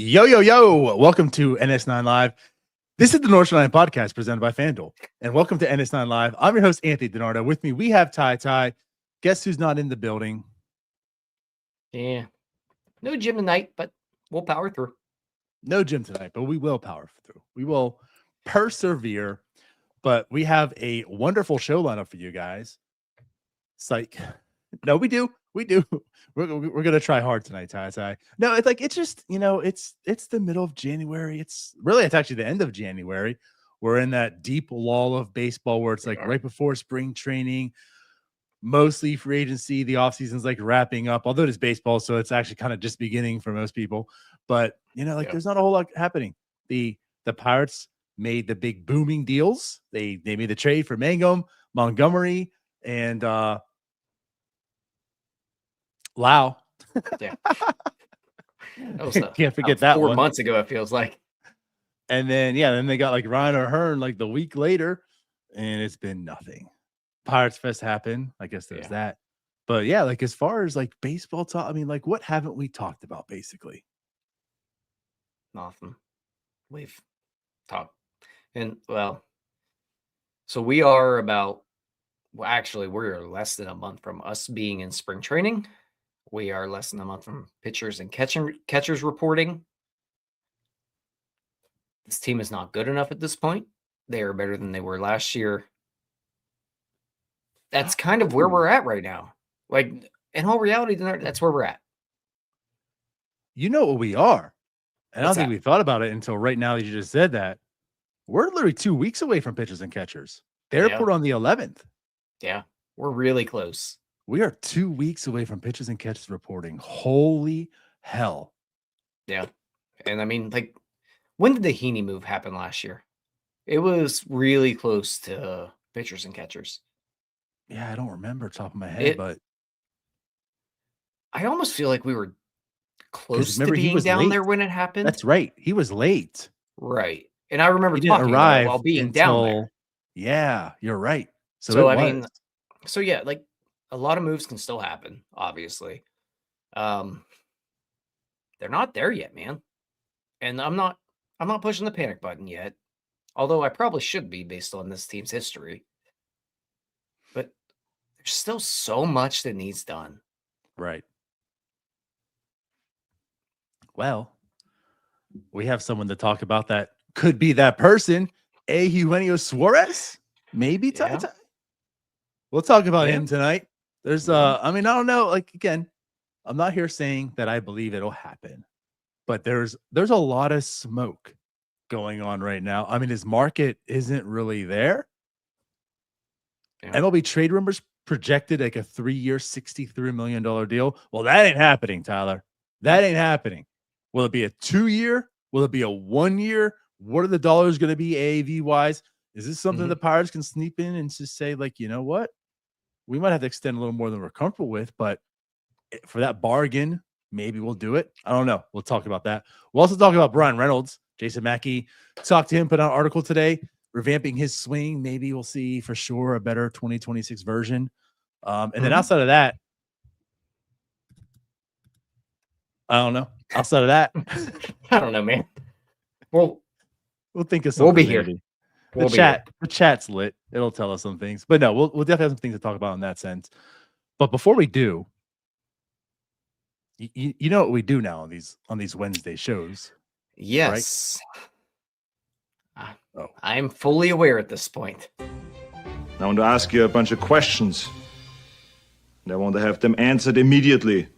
Yo, yo, yo. Welcome to NS9 Live. This is the North Carolina podcast presented by FanDuel. And welcome to NS9 Live. I'm your host, Anthony DiNardo. With me, we have Ty. Guess who's not in the building? Yeah. No gym tonight, but we'll power through. No gym tonight, but we will power through. We will persevere. But we have a wonderful show lineup for you guys. Psych. No, we do. We're gonna try hard tonight, Ty. No, it's just it's the middle of January. It's actually the end of January. We're in that deep lull of baseball where it's like right before spring training, mostly free agency. The offseason's like wrapping up, although it is baseball, so it's actually kind of just beginning for most people. But there's not a whole lot happening. The Pirates made the big booming deals. They made the trade for Mangum, Montgomery, and Lau. Yeah. Can't forget that 4 months ago, it feels like. And then they got like Ryan O'Hearn like the week later, and it's been nothing. Pirates Fest happened. I guess there's that. But yeah, like as far as like baseball talk, I mean, like what haven't we talked about basically? Nothing. We've talked. And so we are we're less than a month from us being in spring training. We are less than a month from pitchers and catchers reporting. This team is not good enough at this point. They are better than they were last year. That's kind of where we're at right now. Like, in all reality, that's where we're at. You know what we are. And I don't think we thought about it until right now that you just said that. We're literally 2 weeks away from pitchers and catchers. They report on the 11th. Yeah, we're really close. We are 2 weeks away from pitchers and catchers reporting. Holy hell. Yeah. And I mean, like, when did the Heaney move happen last year? It was really close to pitchers and catchers. Yeah, I don't remember top of my head, but I almost feel like we were close to being down there when it happened. That's right. He was late. Right. And I remember talking about it while being down there. Yeah, you're right. So I mean, like a lot of moves can still happen, obviously. They're not there yet, man. And I'm not pushing the panic button yet, although I probably should be based on this team's history. But there's still so much that needs done. Right. Well, we have someone to talk about that could be that person. Eugenio Suárez, maybe. Yeah. We'll talk about him tonight. There's I mean, I don't know. Like again, I'm not here saying that I believe it'll happen, but there's a lot of smoke going on right now. I mean, his market isn't really there. Yeah. MLB trade rumors projected like a 3-year, $63 million deal. Well, that ain't happening, Tyler. That ain't happening. Will it be a 2-year? Will it be a 1 year? What are the dollars going to be AAV wise? Is this something the Pirates can sneak in and just say, like, you know what? We might have to extend a little more than we're comfortable with, but for that bargain, maybe we'll do it. I don't know. We'll talk about that. We'll also talk about Bryan Reynolds. Jason Mackey talked to him, put out an article today, revamping his swing. Maybe we'll see for sure a better 2026 version. And then outside of that, I don't know. Outside of that, I don't know, man. We'll think of something. We'll be here. The chat's lit. It'll tell us some things. But no, we'll definitely have some things to talk about in that sense. But before we do, you know what we do now on these Wednesday shows. Yes. Right? I'm fully aware at this point. I want to ask you a bunch of questions. And I want to have them answered immediately.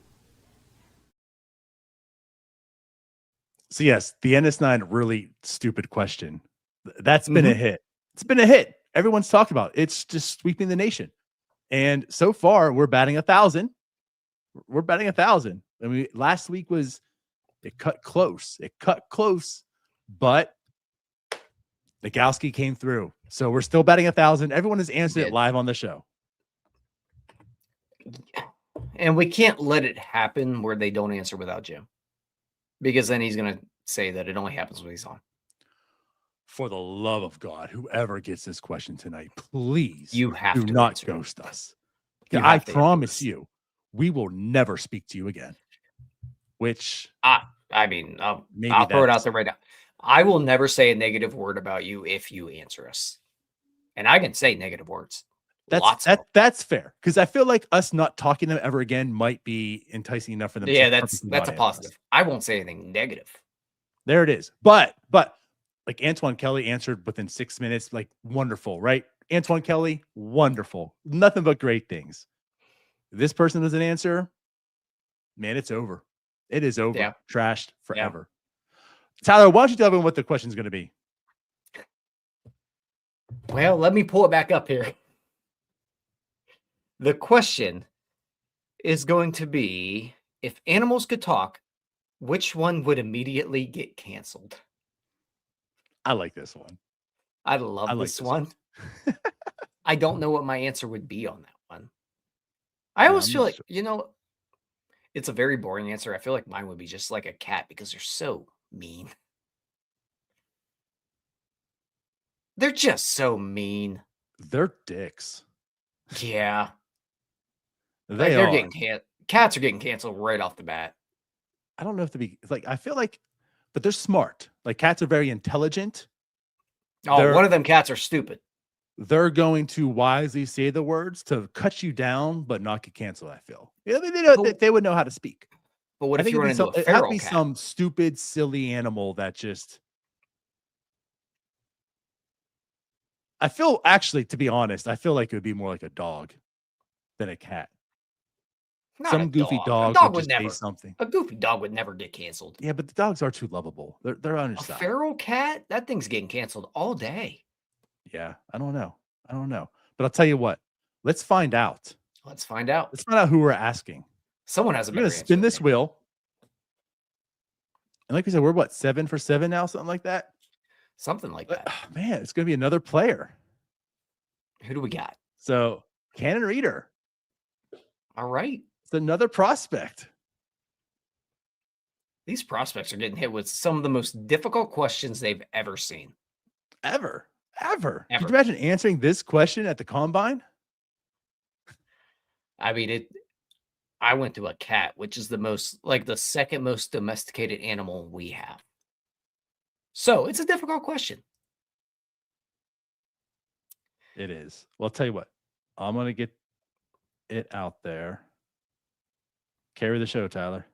So yes, the NS9 really stupid question. That's been a hit. It's been a hit. Everyone's talked about it. It's just sweeping the nation. And so far, we're batting 1,000. We're batting 1,000. I mean, last week it cut close. But Nagowski came through. So we're still batting 1,000. Everyone has answered it live on the show. And we can't let it happen where they don't answer without Jim. Because then he's going to say that it only happens when he's on. For the love of God, whoever gets this question tonight, please do not ghost us. I promise you, we will never speak to you again. Which I mean, I'll Maybe throw it out that's there right now. I will never say a negative word about you if you answer us. And I can say negative words. Lots of them. that's fair, because I feel like us not talking to them ever again might be enticing enough for them. Yeah, to that's purposely a not answer us. positive. I won't say anything negative. There it is. But like Antoine Kelly answered within 6 minutes, like wonderful, right? Antoine Kelly, wonderful, nothing but great things. This person doesn't answer, man, it's over. It is over. Yeah. Trashed forever. Tyler, why don't you tell everyone what the question is going to be? Well, let me pull it back up here. The question is going to be, if animals could talk, which one would immediately get canceled? I like this one. I love I like this this one. I don't know what my answer would be on that one. I always I'm feel not like, sure. it's a very boring answer. I feel like mine would be just like a cat because they're so mean. They're just so mean. They're dicks. Yeah. They they're are. getting cats are getting canceled right off the bat. I don't know if to be like, I feel like, but they're smart. Like cats are very intelligent. Oh, one of them cats are stupid. They're going to wisely say the words to cut you down, but not get canceled. I feel. Yeah, they would know how to speak. But what I if think you run into a it has to feral be cat? some stupid, silly animal that just. I feel actually, to be honest, I feel like it would be more like a dog than a cat. Not Some a goofy dog. dog A dog would would just say never. something. A goofy dog would never get canceled. Yeah, but the dogs are too lovable. They're on your A side. feral cat? That thing's getting canceled all day. Yeah, I don't know. But I'll tell you what. Let's find out. Let's find out. Let's find out who we're asking. Someone has a We're better gonna answer. spin this wheel. And like we said, we're what, 7 for 7 now, something like that. Something like that. Man, it's gonna be another player. Who do we got? So Cannon Reader. All right. It's another prospect. These prospects are getting hit with some of the most difficult questions they've ever seen. Ever. Could you imagine answering this question at the combine? I mean, I went to a cat, which is the second most domesticated animal we have. So it's a difficult question. It is. Well, I'll tell you what. I'm gonna get it out there. Carry the show, Tyler.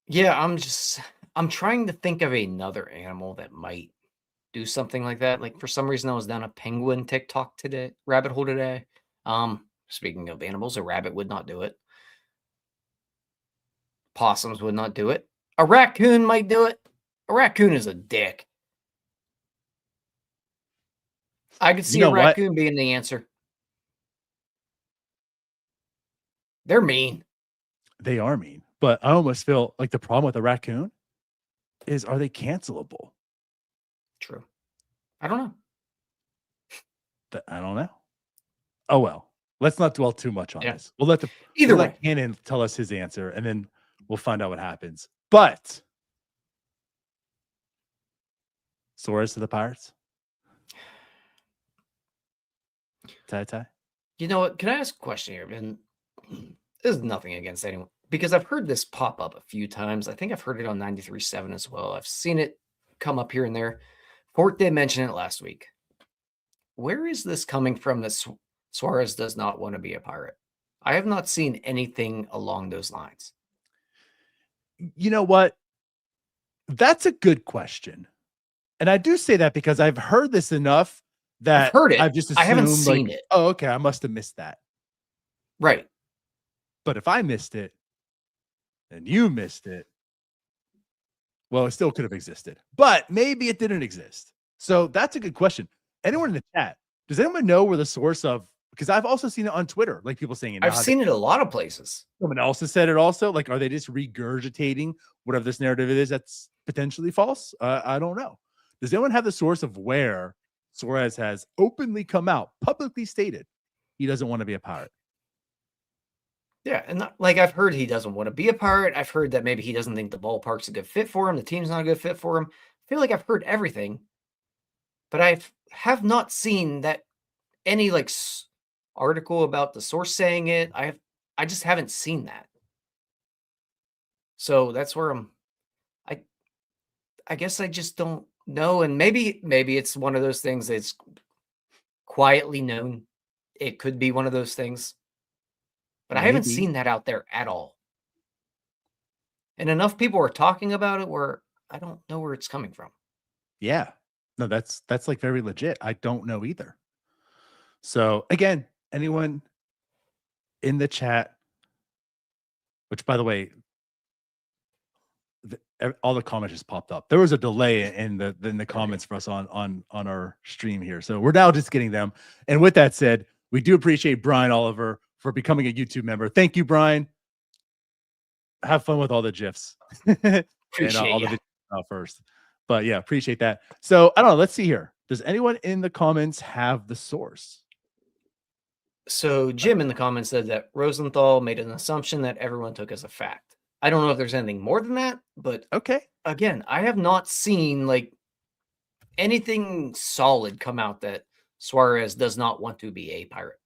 Yeah, I'm trying to think of another animal that might do something like that. Like for some reason I was down a penguin TikTok today, rabbit hole today. Speaking of animals, a rabbit would not do it. Possums would not do it. A raccoon might do it. A raccoon is a dick. I could see a raccoon being the answer. They're mean. They are mean. But I almost feel like the problem with a raccoon is, are they cancelable? True. I don't know. I don't know. Oh, well. Let's not dwell too much on this. We'll let let Cannon tell us his answer, and then we'll find out what happens. But Suarez to the Pirates? Ty? You know what? Can I ask a question here? And there's nothing against anyone, because I've heard this pop up a few times. I think I've heard it on 93.7 as well. I've seen it come up here and there. Fort did mention it last week. Where is this coming from that Suarez does not want to be a Pirate? I have not seen anything along those lines. You know what? That's a good question. And I do say that because I've heard this enough that I've heard it. I've just assumed, I haven't seen it. Oh, okay, I must have missed that. Right. But if I missed it and you missed it, well, it still could have existed. But maybe it didn't exist. So that's a good question. Anyone in the chat, does anyone know where the source of, because I've also seen it on Twitter, like people saying it. I've seen it a lot of places. Someone else has said it also. Like, are they just regurgitating whatever this narrative is that's potentially false? I don't know. Does anyone have the source of where Suarez has openly come out, publicly stated he doesn't want to be a Pirate? Yeah, and I've heard he doesn't want to be a Pirate. I've heard that maybe he doesn't think the ballpark's a good fit for him. The team's not a good fit for him. I feel like I've heard everything, but I have not seen that any article about the source saying it. I just haven't seen that. So that's where I guess I just don't know. And maybe it's one of those things that's quietly known. It could be one of those things. But I haven't Maybe. seen that out there at all. And enough people are talking about it where I don't know where it's coming from. Yeah. No, that's like very legit. I don't know either. So again, anyone in the chat, which by the way, all the comments just popped up. There was a delay in the comments for us on our stream here. So we're now just getting them. And with that said, we do appreciate Brian Oliver for becoming a YouTube member. Thank you, Brian. Have fun with all the GIFs. And all the videos first. But yeah, appreciate that. So I don't know. Let's see here. Does anyone in the comments have the source? So Jim in the comments said that Rosenthal made an assumption that everyone took as a fact. I don't know if there's anything more than that, but okay. Again, I have not seen like anything solid come out that Suarez does not want to be a Pirate.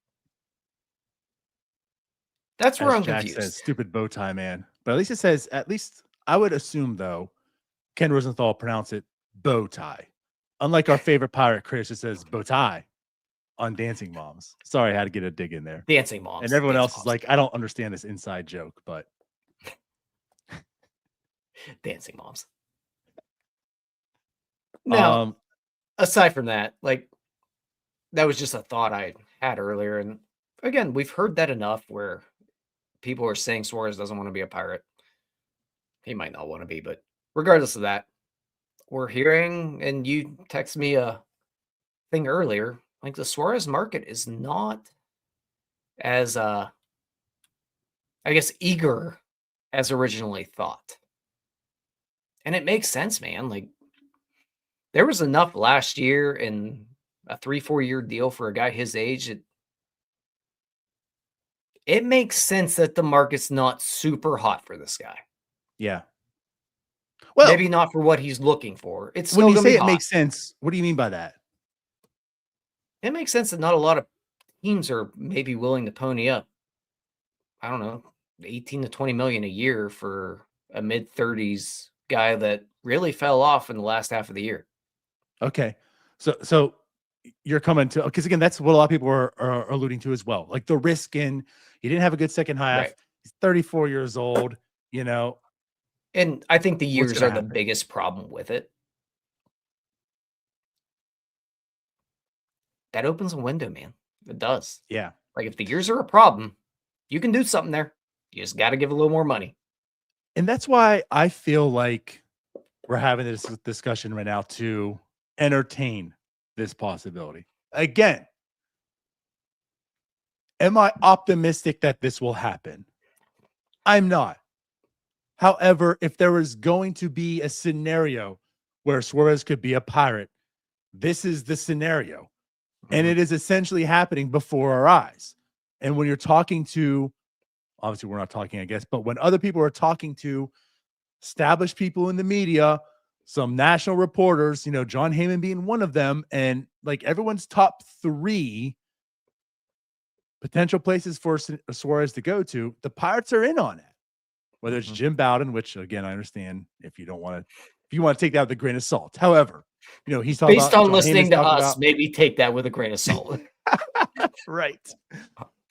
That's where I'm Jack confused. says, stupid bow tie, man. But at least it says, at least I would assume though, Ken Rosenthal pronounce it bow tie. Unlike our favorite pirate, Chris, it says bow tie on Dancing Moms. Sorry, I had to get a dig in there. Dancing Moms. And everyone else is like, I don't understand this inside joke, but Dancing Moms. Now, aside from that, like that was just a thought I had earlier. And again, we've heard that enough where people are saying Suarez doesn't want to be a Pirate. He might not want to be, but regardless of that, we're hearing, and you text me a thing earlier, like the Suarez market is not as, I guess, eager as originally thought. And it makes sense, man. Like, there was enough last year in a 3-4 year deal for a guy his age. It makes sense that the market's not super hot for this guy. Yeah. Well, maybe not for what he's looking for. It's still when you say it hot. makes sense, what do you mean by that? It makes sense that not a lot of teams are maybe willing to pony up, I don't know, 18 to 20 million a year for a mid-30s guy that really fell off in the last half of the year. Okay. So you're coming to, because again, that's what a lot of people are alluding to as well. Like the risk in, he didn't have a good second half. Right. He's 34 years old, you know. And I think the years are the biggest problem with it. That opens a window, man. It does. Yeah. Like if the years are a problem, you can do something there. You just got to give a little more money. And that's why I feel like we're having this discussion right now to entertain this possibility. Again, am I optimistic that this will happen? I'm not. However, if there was going to be a scenario where Suarez could be a Pirate, this is the scenario. And it is essentially happening before our eyes. And when you're talking to, obviously we're not talking, I guess, but when other people are talking to established people in the media, some national reporters, you know, John Heyman being one of them, and like everyone's top 3 potential places for Suarez to go to, the Pirates are in on it. Whether it's Jim Bowden, which again, I understand if you want to take that with a grain of salt. However, you know, he's talking based about on listening to us, maybe take that with a grain of salt. Right.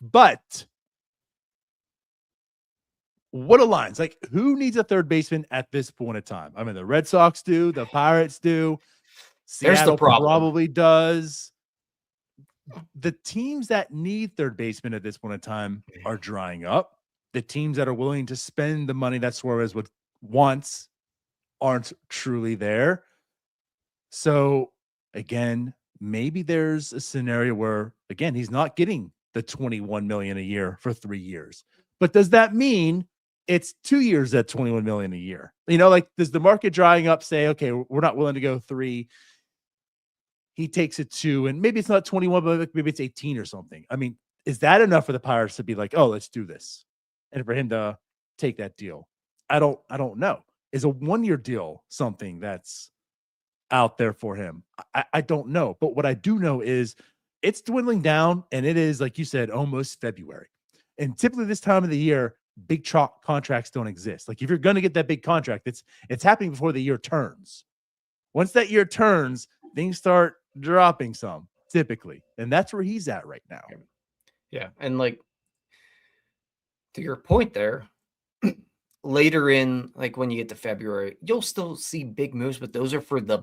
But what aligns? Like, who needs a third baseman at this point in time? I mean, the Red Sox do, the Pirates do, Seattle probably does. The teams that need third baseman at this point in time are drying up. The teams that are willing to spend the money that Suarez wants aren't truly there. So again, maybe there's a scenario where, again, he's not getting the $21 million a year for 3 years. But does that mean it's 2 years at $21 million a year? You know, like, does the market drying up say, okay, we're not willing to go 3. He takes it 2, and maybe it's not 21, but maybe it's 18 or something. I mean, is that enough for the Pirates to be like, oh, let's do this? And for him to take that deal? I don't know. Is a 1-year deal something that's out there for him? I don't know. But what I do know is it's dwindling down, and it is, like you said, almost February. And typically this time of the year, big contracts don't exist. Like if you're going to get that big contract, it's happening before the year turns. Once that year turns, things start dropping some typically. And that's where he's at right now. Yeah. And like, to your point there, later in, like when you get to February, you'll still see big moves, but those are for the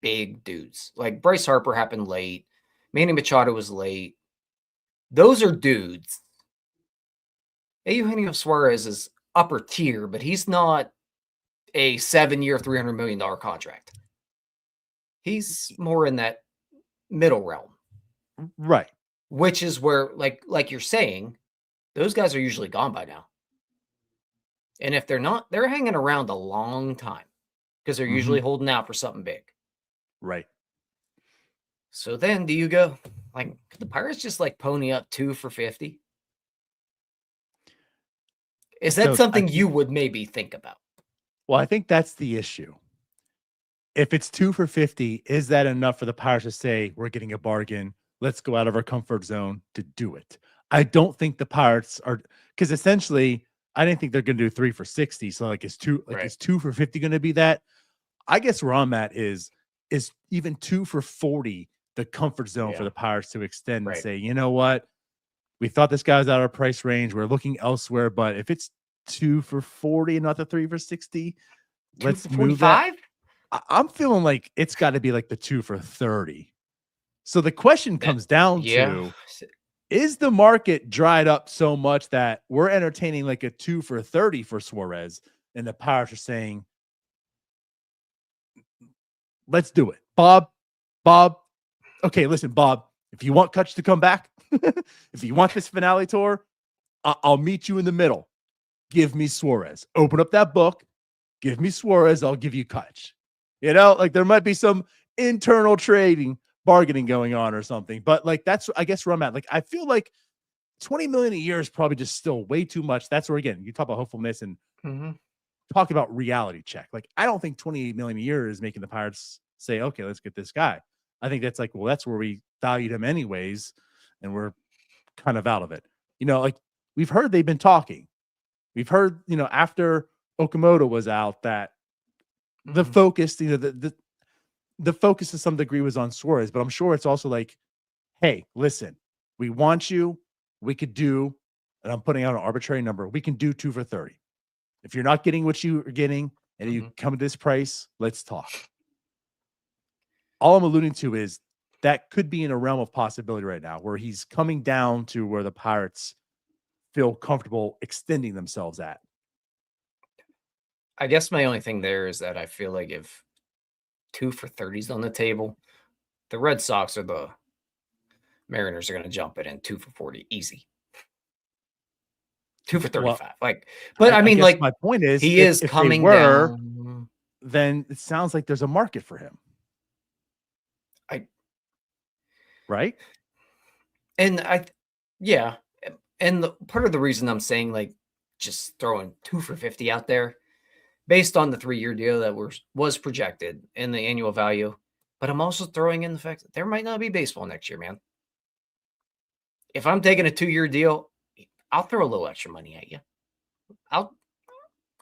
big dudes. Like Bryce Harper happened late. Manny Machado was late. Those are dudes. Eugenio Suarez is upper tier, but he's not a 7-year, $300 million contract. He's more in that middle realm. Right. Which is where, like you're saying, those guys are usually gone by now. And if they're not, they're hanging around a long time because they're usually holding out for something big. Right. So then do you go, like, could the Pirates just like pony up 2 for 50? Is that something you would maybe think about? Well, I think that's the issue. If it's 2 for 50, is that enough for the Pirates to say we're getting a bargain? Let's go out of our comfort zone to do it. I don't think the Pirates are, because essentially I didn't think they're going to do 3 for 60. So like is 2 for 50 going to be that? I guess where I'm at is even 2 for 40 the comfort zone for the Pirates to extend and say, you know what? We thought this guy was out of our price range. We're looking elsewhere, but if it's 2 for 40 and not the 3 for 60, let's move that. I'm feeling like it's got to be like the 2 for 30. So the question comes down to, is the market dried up so much that we're entertaining like a 2 for 30 for Suarez, and the Pirates are saying, let's do it. Bob. Okay, listen, Bob, if you want Kutch to come back, if you want this finale tour, I'll meet you in the middle. Give me Suarez. Open up that book. Give me Suarez. I'll give you Kutch. You know, like there might be some internal bargaining going on or something, but like that's, I guess, where I'm at. Like I feel like $20 million a year is probably just still way too much. That's where, again, you talk about hopefulness and talk about reality check. Like I don't think $28 million a year is making the Pirates say, okay, let's get this guy. I think that's like, well, that's where we valued him anyways, and we're kind of out of it. You know, like we've heard they've been talking. We've heard, you know, after Okamoto was out that the focus, you know, the focus to some degree was on Suarez, but I'm sure it's also like, hey, listen, we want you. We could do, and I'm putting out an arbitrary number. We can do 2 for 30. If you're not getting what you are getting and you come to this price, let's talk. All I'm alluding to is that could be in a realm of possibility right now where he's coming down to where the Pirates feel comfortable extending themselves at. I guess my only thing there is that I feel like if 2 for 30's on the table, the Red Sox or the Mariners are going to jump it in 2 for 40 easy. 2 for 35. Well, like, but I mean, like, my point is, he is coming down. Then it sounds like there's a market for him. Right. And and part of the reason I'm saying like just throwing 2 for 50 out there based on the 3-year deal that was projected in the annual value, but I'm also throwing in the fact that there might not be baseball next year, man. If I'm taking a 2-year deal, I'll throw a little extra money at you. I'll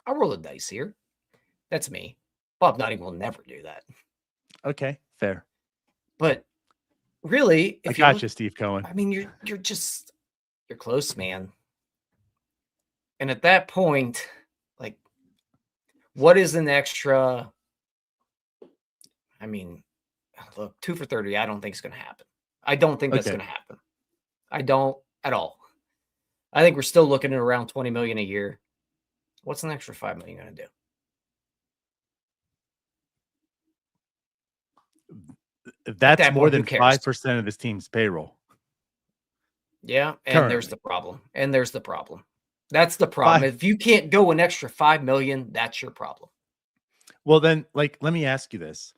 roll the dice here. That's me. Bob Nutting will never do that. Okay, fair. But really, if I got you, Steve Cohen. I mean, you're close, man. And at that point, like, what is an extra? I mean, look, 2 for 30. I don't think it's going to happen. I don't think that's going to happen. I don't at all. I think we're still looking at around $20 million a year. What's an extra $5 million going to do? That's more than 5% of his team's payroll. Yeah, and there's the problem. That's the problem. If you can't go an extra $5 million, that's your problem. Well, then, like, let me ask you this: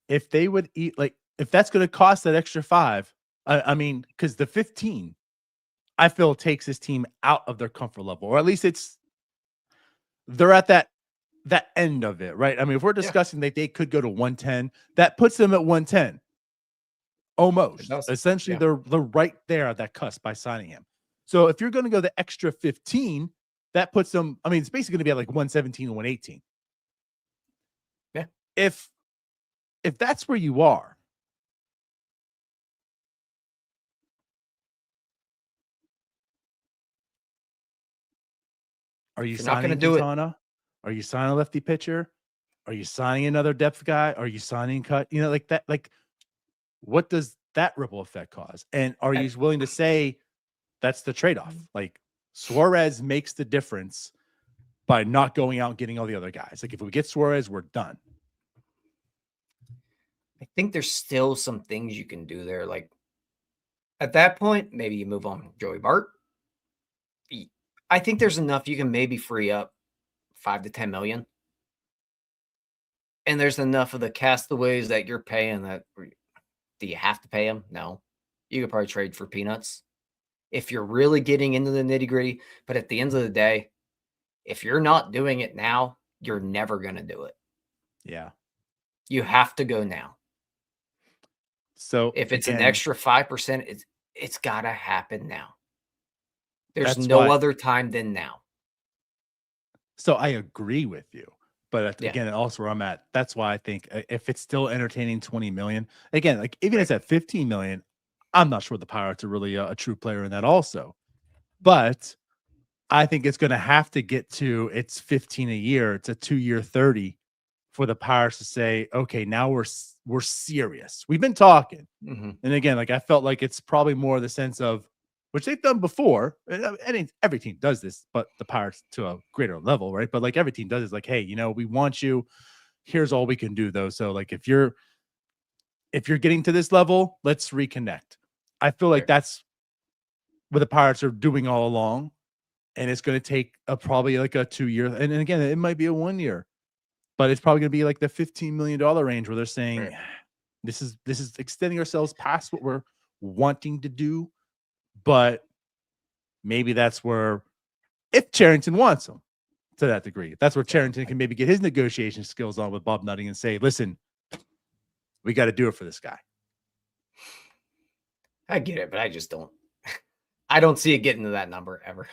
if they would eat, like, if that's going to cost that extra 5, I mean, because the 15, I feel takes his team out of their comfort level, or at least they're at that end of it, right? I mean, if we're discussing that they could go to 110, that puts them at 110. Almost. Essentially, they're right there at that cusp by signing him. So if you're going to go the extra 15, that puts them. I mean, it's basically going to be at like 117 and 118. Yeah. If that's where you are, are you You're not signing gonna do it. Quintana? Are you signing a lefty pitcher? Are you signing another depth guy? Are you signing cut? You know, like that. Like, what does that ripple effect cause? And are you willing to say that's the trade-off? Like, Suarez makes the difference by not going out and getting all the other guys. Like, if we get Suarez, we're done. I think there's still some things you can do there. Like, at that point, maybe you move on Joey Bart. I think there's enough you can maybe free up 5 to 10 million. And there's enough of the castaways that you're paying that do you have to pay them? No. You could probably trade for peanuts if you're really getting into the nitty-gritty. But at the end of the day, if you're not doing it now, you're never going to do it. Yeah. You have to go now. So if it's an extra 5%, it's got to happen now. There's That's no why- other time than now. So I agree with you. But again, also where I'm at, that's why I think if it's still entertaining 20 million, again, like even if it's at 15 million, I'm not sure the Pirates are really a true player in that also. But I think it's going to have to get to it's 15 a year. It's a 2-year 30 for the Pirates to say, okay, now we're serious. We've been talking. Mm-hmm. And again, like I felt like it's probably more the sense of, which they've done before. And every team does this, but the Pirates to a greater level, right? But like every team does is like, hey, you know, we want you. Here's all we can do, though. So like if you're getting to this level, let's reconnect. I feel like that's what the Pirates are doing all along, and it's going to take probably like a 2-year. And again, it might be a 1 year, but it's probably going to be like the $15 million range where they're saying this is extending ourselves past what we're wanting to do. But maybe that's where, if Cherington wants him to that degree, that's where Cherington can maybe get his negotiation skills on with Bob Nutting and say, listen, we got to do it for this guy. I get it, but I just don't. I don't see it getting to that number ever.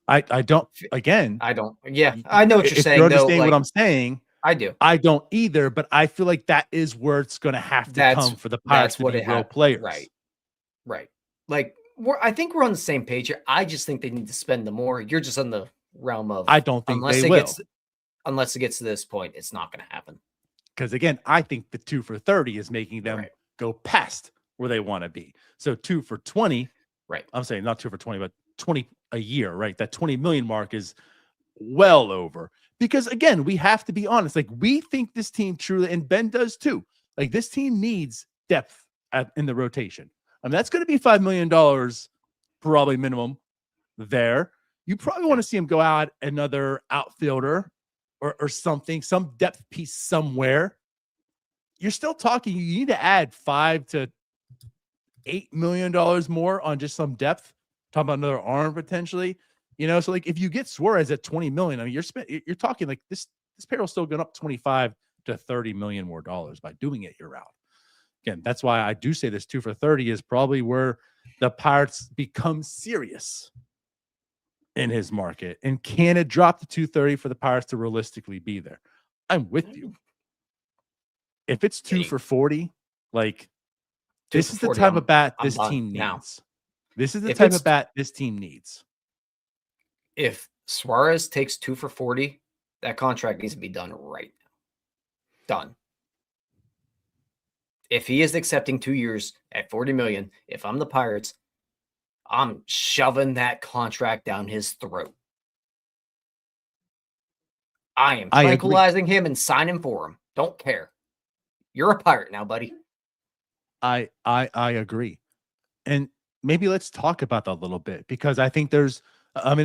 I don't. Again, I don't. Yeah, I know what you're saying. You understand though, what I'm saying? I do. I don't either, but I feel like that is where it's going to have to come for the Pirates to be real players. Right. Like, I think we're on the same page here. I just think they need to spend the more. You're just on the realm of I don't think they will. Unless it gets to this point, it's not going to happen. Because again, I think the 2 for 30 is making them go past where they want to be. So 2 for 20, right? I'm saying not 2 for 20, but 20 a year, right? That 20 million mark is well over. Because again, we have to be honest. Like we think this team truly, and Ben does too. Like this team needs depth in the rotation. I mean, that's going to be $5 million probably minimum there. You probably want to see him go out another outfielder or something, some depth piece somewhere. You're still talking, you need to add $5 to $8 million more on just some depth. Talking about another arm potentially, you know. So like if you get Suarez at 20 million, I mean you're talking like this payroll's still going up 25 to 30 million more dollars by doing it year round. Again, that's why I do say this 2 for 30 is probably where the Pirates become serious in his market. And can it drop to 230 for the Pirates to realistically be there? I'm with you. If it's 2 for 40, like this is the type of bat this team needs. This is the type of bat this team needs. If Suarez takes 2 for 40, that contract needs to be done right now. Done. If he is accepting 2 years at 40 million, if I'm the Pirates, I'm shoving that contract down his throat. I am tranquilizing him and signing for him. Don't care. You're a Pirate now, buddy. I agree. And maybe let's talk about that a little bit, because I think there's a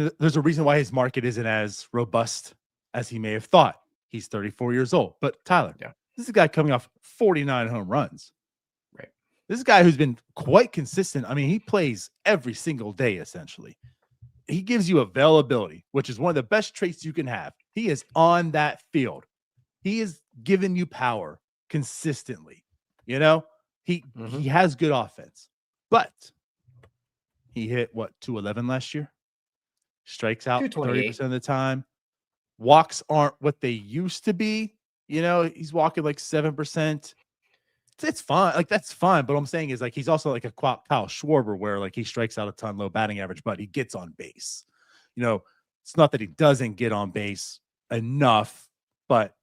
reason why his market isn't as robust as he may have thought. He's 34 years old. But Tyler, this is a guy coming off 49 home runs. Right. This is a guy who's been quite consistent. I mean, he plays every single day, essentially. He gives you availability, which is one of the best traits you can have. He is on that field. He is giving you power consistently. You know, he has good offense, but he hit 211 last year. strikes out 228. 30% of the time. Walks aren't what they used to be. You know, he's walking like 7%. It's fine. Like, that's fine. But what I'm saying is, like, he's also like a Kyle Schwarber, where like he strikes out a ton, low batting average, but he gets on base. You know, it's not that he doesn't get on base enough, but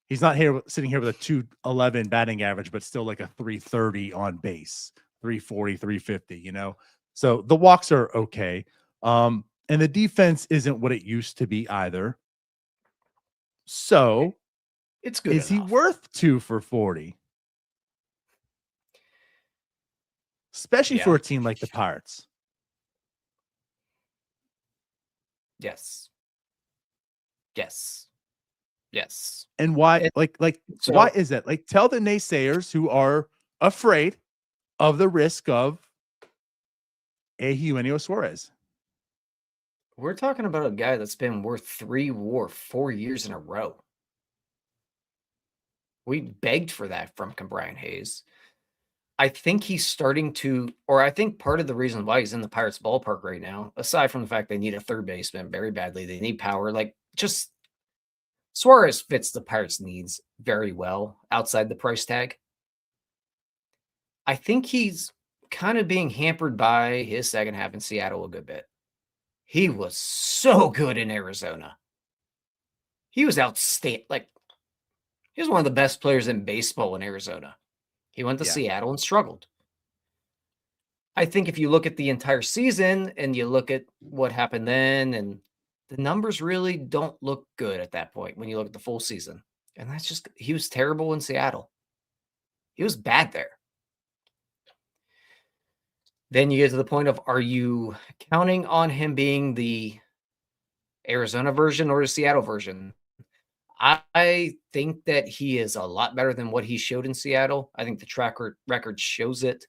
he's not sitting here with a 211 batting average, but still like a 330 on base, 340, 350, you know? So the walks are okay. And the defense isn't what it used to be either. So It's good is enough. he worth 2 for 40? Especially for a team like the Pirates. Yes. Yes. Yes. And why, So, why is that? Like, tell the naysayers who are afraid of the risk of a Eugenio Suárez. we're talking about a guy that's been worth 3 WAR 4 years in a row. We begged for that from Brian Hayes. I think he's starting to, or I think part of the reason why he's in the Pirates ballpark right now, aside from the fact they need a third baseman very badly, they need power. Like, just Suarez fits the Pirates' needs very well outside the price tag. I think he's kind of being hampered by his second half in Seattle a good bit. He was so good in Arizona. He was outstanding. Like, he was one of the best players in baseball in Arizona. He went to Seattle and struggled. I think if you look at the entire season and you look at what happened then, and the numbers really don't look good at that point when you look at the full season. And that's just, he was terrible in Seattle. He was bad there. Then you get to the point of, are you counting on him being the Arizona version or the Seattle version? I think that he is a lot better than what he showed in Seattle. I think the track record shows it.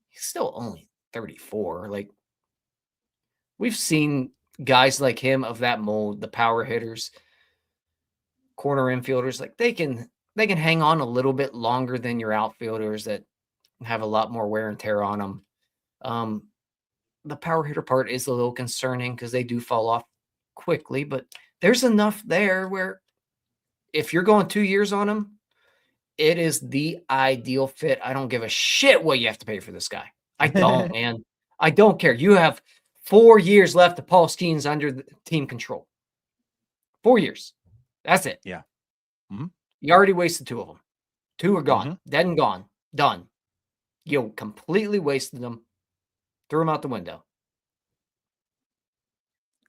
He's still only 34. Like, we've seen guys like him of that mold, the power hitters, corner infielders, like they can hang on a little bit longer than your outfielders that have a lot more wear and tear on them. The power hitter part is a little concerning because they do fall off quickly, but there's enough there where if you're going 2 years on him, it is the ideal fit. I don't give a shit what you have to pay for this guy. I don't, man. I don't care. You have 4 years left of Paul Skeens under the team control. 4 years. That's it. Yeah. Mm-hmm. You already wasted 2 of them. 2 are gone. Mm-hmm. Dead and gone. Done. You completely wasted them. Threw them out the window.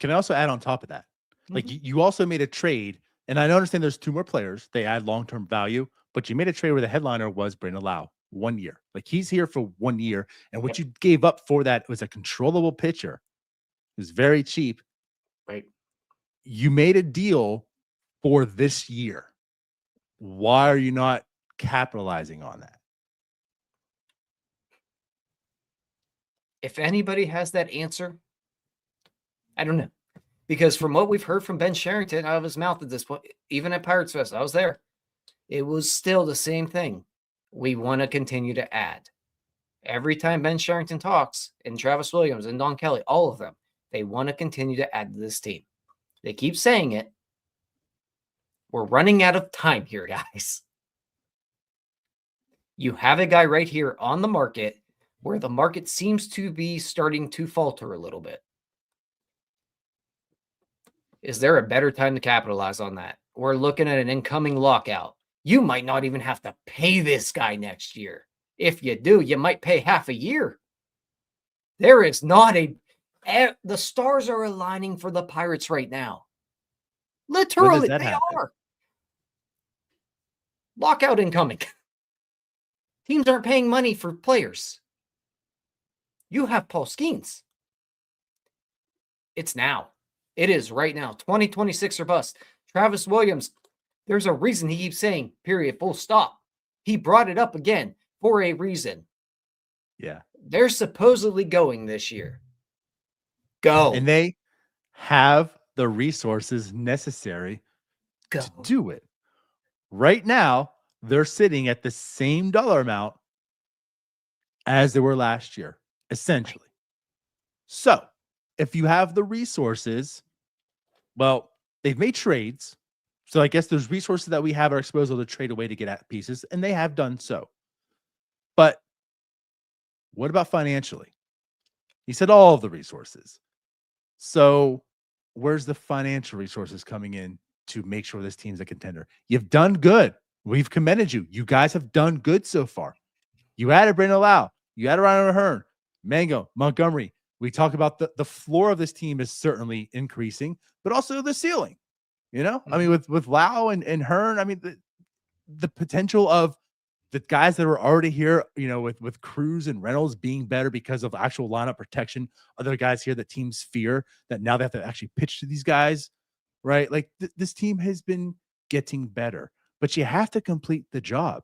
Can I also add on top of that? Like, you also made a trade, and I understand there's 2 more players. They add long-term value, but you made a trade where the headliner was Brandon Lau, 1 year. Like, he's here for 1 year, and what you gave up for that was a controllable pitcher. It was very cheap. Right. You made a deal for this year. Why are you not capitalizing on that? If anybody has that answer, I don't know. Because from what we've heard from Ben Sherrington out of his mouth at this point, even at Pirates Fest, I was there, it was still the same thing. We want to continue to add. Every time Ben Sherrington talks, and Travis Williams and Don Kelly, all of them, they want to continue to add to this team. They keep saying it. We're running out of time here, guys. You have a guy right here on the market where the market seems to be starting to falter a little bit. Is there a better time to capitalize on that? We're looking at an incoming lockout. You might not even have to pay this guy next year. If you do, you might pay half a year. There is not the stars are aligning for the Pirates right now. Literally, they are. Lockout incoming. Teams aren't paying money for players. You have Paul Skeens. It's now. It is right now. 2026 or bust. Travis Williams, there's a reason he keeps saying, period, full stop. He brought it up again for a reason. Yeah. They're supposedly going this year. Go. And they have the resources necessary to do it. Right now, they're sitting at the same dollar amount as they were last year, essentially. So if you have the resources, well, they've made trades. So I guess there's resources that we have at our disposal to trade away to get at pieces, and they have done so. But what about financially? He said all of the resources. So where's the financial resources coming in to make sure this team's a contender? You've done good. We've commended you. You guys have done good so far. You added Brandon Lau. You added Ryan O'Hearn, Mango, Montgomery. We talk about the floor of this team is certainly increasing, but also the ceiling. You know, I mean, with Lau and Hearn, I mean, the potential of the guys that were already here, you know, with Cruz and Reynolds being better because of actual lineup protection, other guys here that teams fear that now they have to actually pitch to these guys, right? Like this team has been getting better, but you have to complete the job.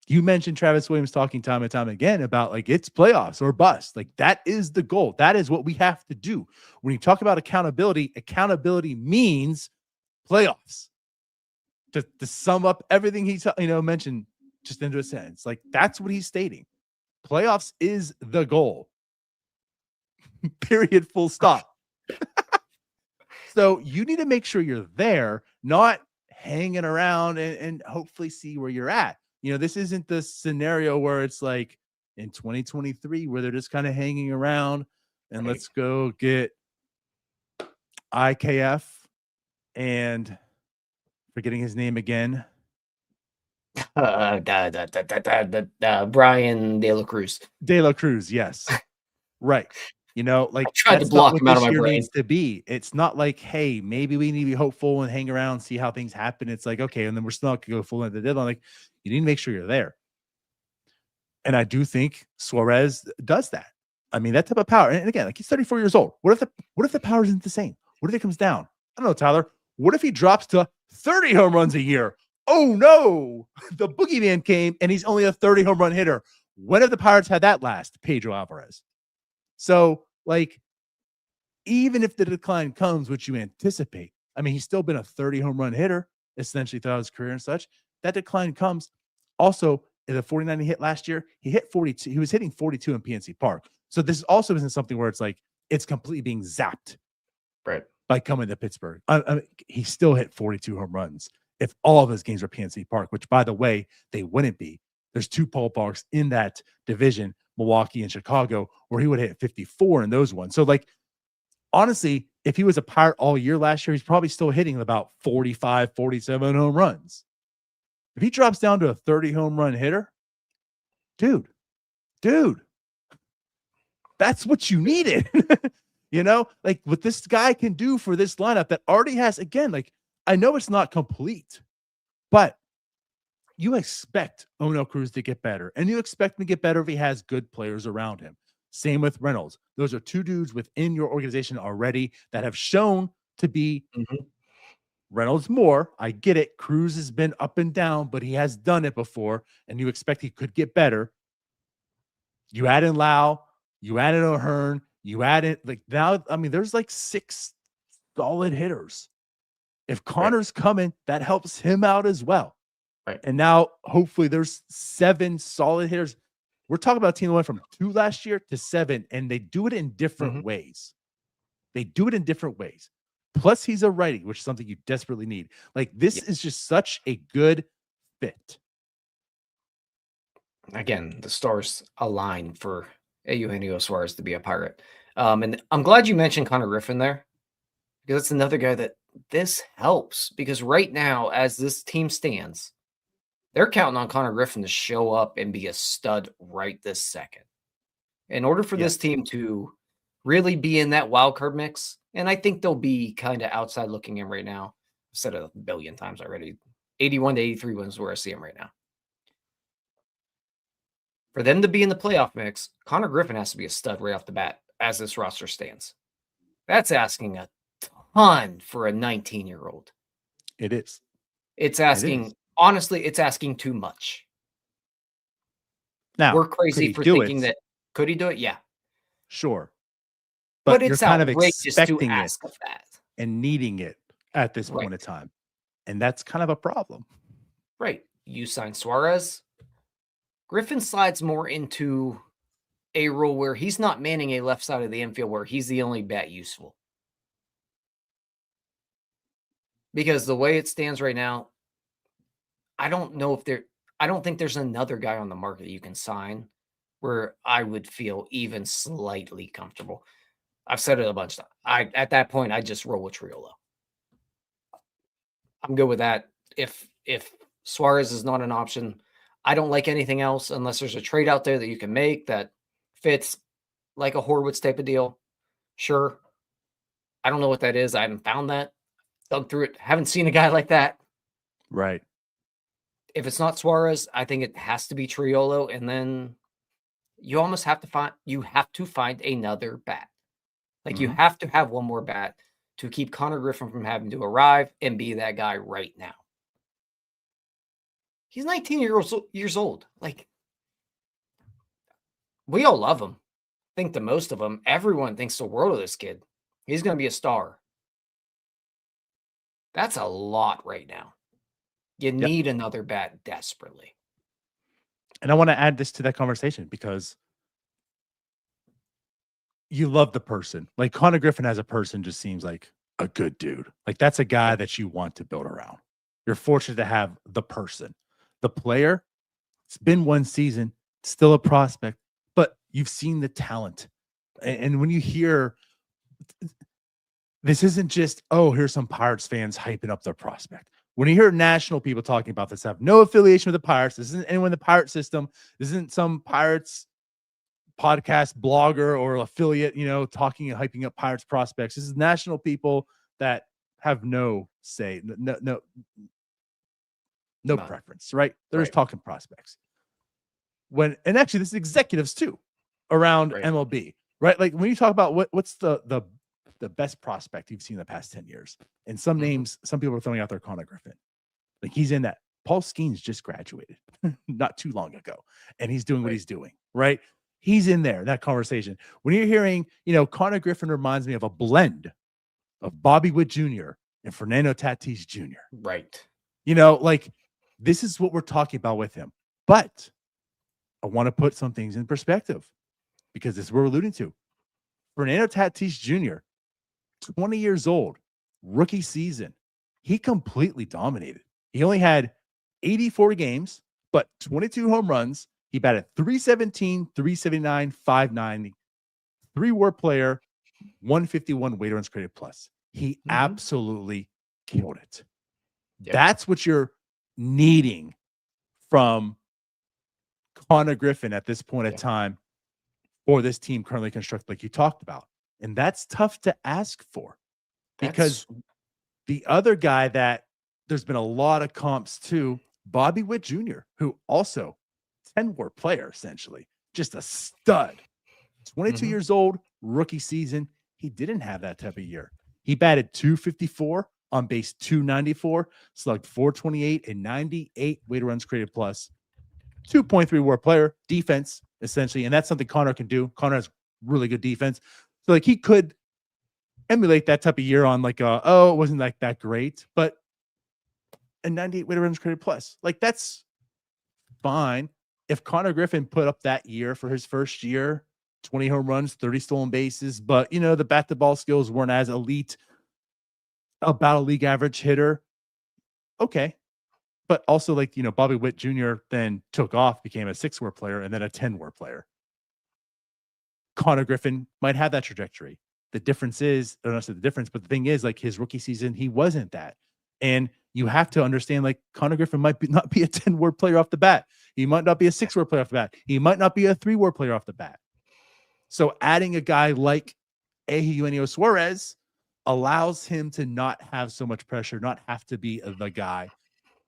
You mentioned Travis Williams talking time and time again about like it's playoffs or bust. Like that is the goal. That is what we have to do. When you talk about accountability, accountability means playoffs. To sum up everything he mentioned just into a sentence, like that's what he's stating. Playoffs is the goal. Period. Full stop. So you need to make sure you're there, not hanging around and hopefully see where you're at. You know, this isn't the scenario where it's like in 2023 where they're just kind of hanging around and let's go get IKF and forgetting his name again. Brian De La Cruz. De La Cruz, yes. Right. You know, like I tried to block him out of my brain. Needs to be. It's not like, hey, maybe we need to be hopeful and hang around, see how things happen. It's like, okay, and then we're still not gonna go full into the deadline. Like, you need to make sure you're there. And I do think Suarez does that. I mean, that type of power. And again, like he's 34 years old. What if the power isn't the same? What if it comes down? I don't know, Tyler. What if he drops to 30 home runs a year? Oh no, the boogeyman came and he's only a 30 home run hitter. When have the Pirates had that last? Pedro Alvarez. So, like, even if the decline comes, which you anticipate, I mean, he's still been a 30 home run hitter essentially throughout his career and such. That decline comes. Also, in the 49 he hit last year, he hit 42. He was hitting 42 in PNC Park. So this also isn't something where it's like it's completely being zapped, right, by coming to Pittsburgh. I mean, he still hit 42 home runs if all of his games were PNC Park, which, by the way, they wouldn't be. There's two ballparks in that division, Milwaukee and Chicago, where he would hit 54 in those ones. So, like, honestly, if he was a Pirate all year last year, he's probably still hitting about 45, 47 home runs. If he drops down to a 30 home run hitter, dude, that's what you needed. You know, like what this guy can do for this lineup that already has, again, like, I know it's not complete, but you expect Onel Cruz to get better, and you expect him to get better if he has good players around him. Same with Reynolds. Those are two dudes within your organization already that have shown to be Reynolds more. I get it. Cruz has been up and down, but he has done it before, and you expect he could get better. You add in Lau, you add in O'Hearn, you add in, like, now, I mean, there's like 6 solid hitters. If Connor's coming, that helps him out as well. Right. And now hopefully there's 7 solid hitters. We're talking about a team that went from 2 last year to 7, and they do it in different ways. They do it in different ways. Plus, he's a righty, which is something you desperately need. Like, this is just such a good fit. Again, the stars align for Eugenio Suárez to be a Pirate. And I'm glad you mentioned Connor Griffin there, because that's another guy that this helps. Because right now, as this team stands, they're counting on Connor Griffin to show up and be a stud right this second. In order for this team to really be in that wild card mix, and I think they'll be kind of outside looking in right now. I've said it a billion times already. 81 to 83 wins where I see him right now. For them to be in the playoff mix, Connor Griffin has to be a stud right off the bat as this roster stands. That's asking a ton for a 19-year-old. It is. It's asking, honestly, it's asking too much. Now, we're crazy for thinking that. Could he do it? Yeah. Sure. But you're it's kind of outrageous expecting to ask of that. And needing it at this point in time. And that's kind of a problem. Right. You sign Suarez. Griffin slides more into a role where he's not manning a left side of the infield where he's the only bat useful. Because the way it stands right now, I don't think there's another guy on the market you can sign where I would feel even slightly comfortable. I've said it a bunch of times. At that point, I just roll with Triolo. I'm good with that. If Suarez is not an option, I don't like anything else unless there's a trade out there that you can make that fits like a Horwitz type of deal. Sure. I don't know what that is. I haven't found that. Dug through it. Haven't seen a guy like that. Right. If it's not Suarez, I think it has to be Triolo, and then you almost have to find another bat. Like you have to have one more bat to keep Connor Griffin from having to arrive and be that guy right now. He's 19 years old. Like, we all love him. Think the most of him. Everyone thinks the world of this kid. He's going to be a star. That's a lot right now. You need another bat desperately. And I want to add this to that conversation because you love the person. Like Connor Griffin as a person just seems like a good dude. Like that's a guy that you want to build around. You're fortunate to have the person. The player, it's been one season, still a prospect, but you've seen the talent. And when you hear, this isn't just, oh, here's some Pirates fans hyping up their prospect. When you hear national people talking about this, have no affiliation with the Pirates. This isn't anyone in the Pirate system. This isn't some Pirates podcast blogger or affiliate, talking and hyping up Pirates prospects. This is national people that have no say, no preference, right? They're just talking prospects. And actually, this is executives too around MLB, right? Like when you talk about what's the best prospect you've seen in the past 10 years, and some names, some people are throwing out there Connor Griffin. Like he's in that. Paul Skeens just graduated not too long ago, and he's doing what he's doing, right? He's in there, that conversation. When you're hearing, Connor Griffin reminds me of a blend of Bobby Witt Jr. and Fernando Tatis Jr. Right. Like this is what we're talking about with him. But I want to put some things in perspective because this is what we're alluding to. Fernando Tatis Jr., 20 years old, rookie season. He completely dominated. He only had 84 games, but 22 home runs. He batted .317, .379, .590, 3-WAR player, 151 weighted runs created plus. He absolutely killed it. Yep. That's what you're needing from Connor Griffin at this point in time for this team currently constructed, like you talked about. And that's tough to ask for because the other guy that there's been a lot of comps to, Bobby Witt Jr., who also 10-WAR player, essentially, just a stud. 22 years old, rookie season. He didn't have that type of year. He batted .254, on base .294, slugged .428, and 98 weighted runs created plus. 2.3 WAR player, defense, essentially. And that's something Connor can do. Connor has really good defense. So, like, he could emulate that type of year on, like, it wasn't like that great, but a 98 weighted runs created plus. Like, that's fine. If Connor Griffin put up that year for his first year, 20 home runs, 30 stolen bases, but, the bat-to-ball skills weren't as elite, about a league average hitter, okay. But also, like, Bobby Witt Jr. then took off, became a 6-WAR player, and then a 10-WAR player. Connor Griffin might have that trajectory. The difference is, I don't know if it's the difference, but the thing is, like, his rookie season, he wasn't that. And you have to understand, like, Connor Griffin might not be a 10-WAR player off the bat. He might not be a 6-WAR player off the bat. He might not be a 3-WAR player off the bat. So adding a guy like Eugenio Suárez allows him to not have so much pressure, not have to be the guy.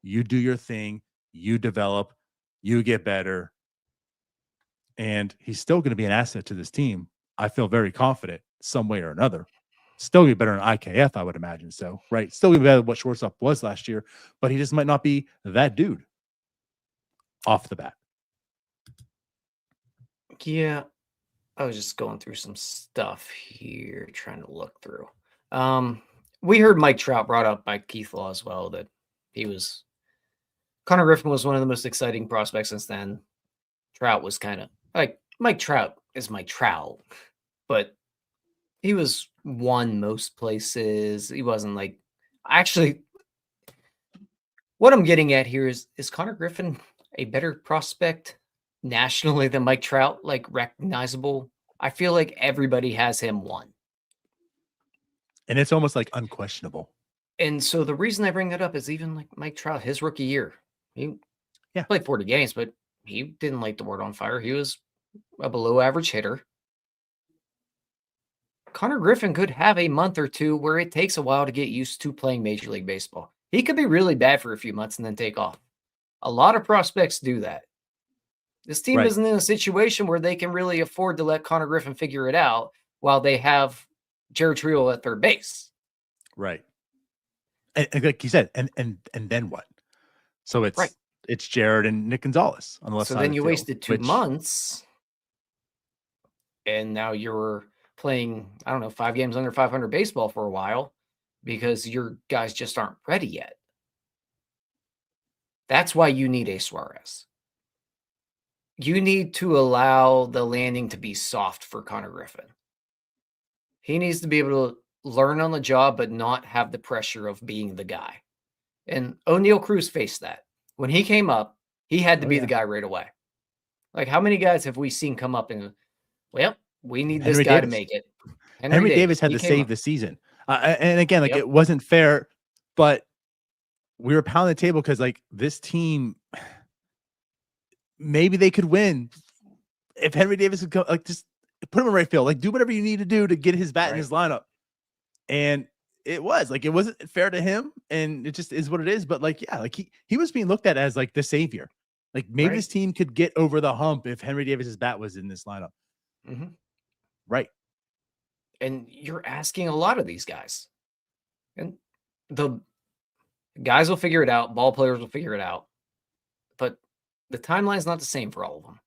You do your thing, you develop, you get better, and he's still going to be an asset to this team. I feel very confident some way or another. Still going to be better than IKF, I would imagine so, right? Still going to be better than what shortstop was last year, but he just might not be that dude off the bat. Yeah, I was just going through some stuff here, trying to look through. We heard Mike Trout brought up by Keith Law as well, that Connor Griffin was one of the most exciting prospects since then. Trout was kind of like, Mike Trout is Mike Trout, but he was one most places. He wasn't like actually. What I'm getting at here is Connor Griffin a better prospect nationally than Mike Trout? Like recognizable? I feel like everybody has him one. And it's almost like unquestionable. And so the reason I bring that up is even like Mike Trout, his rookie year, he played 40 games, but he didn't light the world on fire. He was a below average hitter. Connor Griffin could have a month or two where it takes a while to get used to playing Major League Baseball. He could be really bad for a few months and then take off. A lot of prospects do that. This team isn't in a situation where they can really afford to let Connor Griffin figure it out while they have Jared Trio at third base. Right. And like you said, and then what? So it's Jared and Nick Gonzalez on the left side. So then of the you field, wasted 2 months, and now you're playing, I don't know, 5 games under 500 baseball for a while because your guys just aren't ready yet. That's why you need a Suarez. You need to allow the landing to be soft for Connor Griffin. He needs to be able to learn on the job, but not have the pressure of being the guy. And O'Neal Cruz faced that. When he came up, he had to be the guy right away. Like, how many guys have we seen come up and, well, we need this guy to make it? Henry Davis had to save the season. And again, like it wasn't fair, but we were pounding the table because like this team, maybe they could win if Henry Davis would go, like just put him in right field, like do whatever you need to do to get his bat in his lineup. And it wasn't fair to him, and it just is what it is. But like, yeah, like he was being looked at as like the savior. Like maybe this team could get over the hump if Henry Davis's bat was in this lineup. Mm-hmm. Right. And you're asking a lot of these guys. And the guys will figure it out. Ball players will figure it out. But the timeline is not the same for all of them.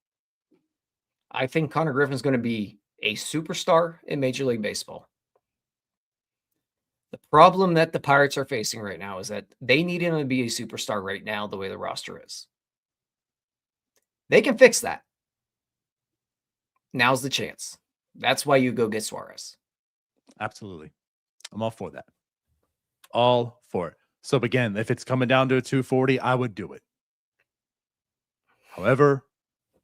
I think Connor Griffin is going to be a superstar in Major League Baseball. The problem that the Pirates are facing right now is that they need him to be a superstar right now the way the roster is. They can fix that. Now's the chance. That's why you go get Suarez. Absolutely. I'm all for that. All for it. So again, if it's coming down to a 240, I would do it. However,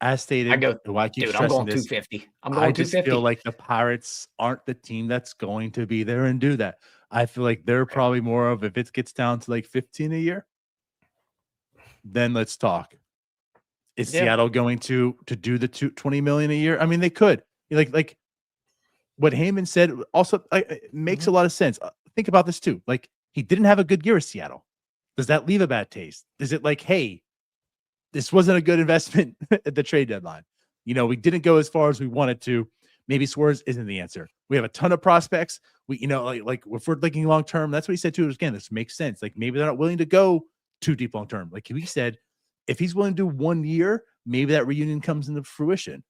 as stated, I'm going 250. I just feel like the Pirates aren't the team that's going to be there and do that. I feel like they're probably more of, if it gets down to like 15 a year, then let's talk. Is Seattle going to do the 20 million a year? I mean, they could. Like what Heyman said also it makes a lot of sense. Think about this too. Like he didn't have a good year at Seattle. Does that leave a bad taste? Is it like, hey, this wasn't a good investment at the trade deadline? You know, we didn't go as far as we wanted to. Maybe Suarez isn't the answer. We have a ton of prospects. We, you know, like if we're thinking long term, that's what he said too. Again, this makes sense. Like maybe they're not willing to go too deep long term. Like he said, if he's willing to do 1 year, maybe that reunion comes into fruition.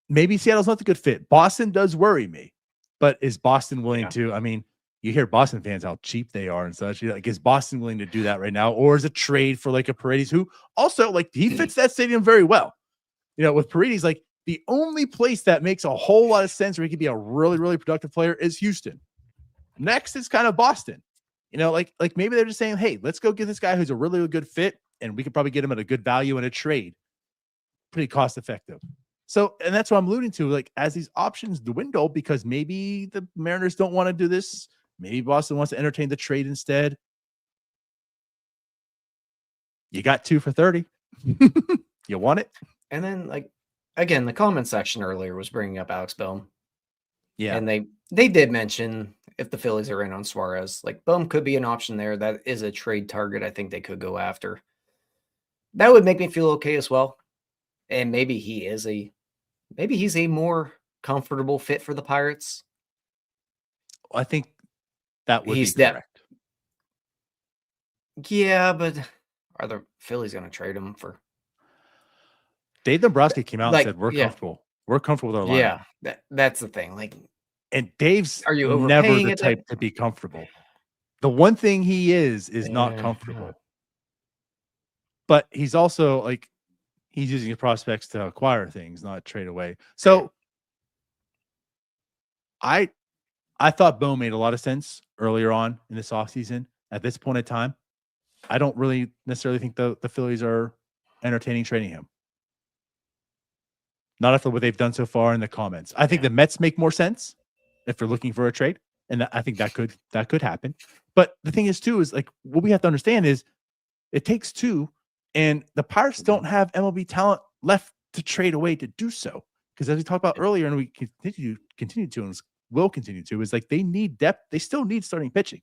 Maybe Seattle's not the good fit. Boston does worry me, but is Boston willing to? I mean, you hear Boston fans how cheap they are and such. Like, is Boston willing to do that right now, or is a trade for like a Paredes who also like he fits that stadium very well? You know, with Paredes, like the only place that makes a whole lot of sense where he could be a really, really productive player is Houston. Next is kind of Boston. You know, like maybe they're just saying, hey, let's go get this guy who's a really, really good fit, and we could probably get him at a good value in a trade. Pretty cost effective. So, and that's what I'm alluding to. Like, as these options dwindle, because maybe the Mariners don't want to do this, maybe Boston wants to entertain the trade instead. You got 2 for 30. You want it? And then, like, again, the comment section earlier was bringing up Alex Bohm. Yeah. And they did mention if the Phillies are in on Suarez, like Bohm could be an option there. That is a trade target I think they could go after. That would make me feel okay as well. And maybe he's a more comfortable fit for the Pirates. I think that would be correct. Yeah, but are the Phillies going to trade him for? Dave Dombrowski came out and said, we're comfortable. We're comfortable with our lineup. Yeah, that's the thing. Like, and Dave's are you never the type to be comfortable. The one thing he is not comfortable. But he's also like, He's using his prospects to acquire things, not trade away. So I thought Bo made a lot of sense earlier on in this offseason. At this point in time, I don't really necessarily think the Phillies are entertaining trading him. Not after what they've done so far in the comments. I think the Mets make more sense if they're looking for a trade, and I think that could happen. But the thing is, too, is like what we have to understand is it takes two, and the Pirates don't have MLB talent left to trade away to do so. Because as we talked about earlier, and we continue to, and will continue to, is like they need depth. They still need starting pitching.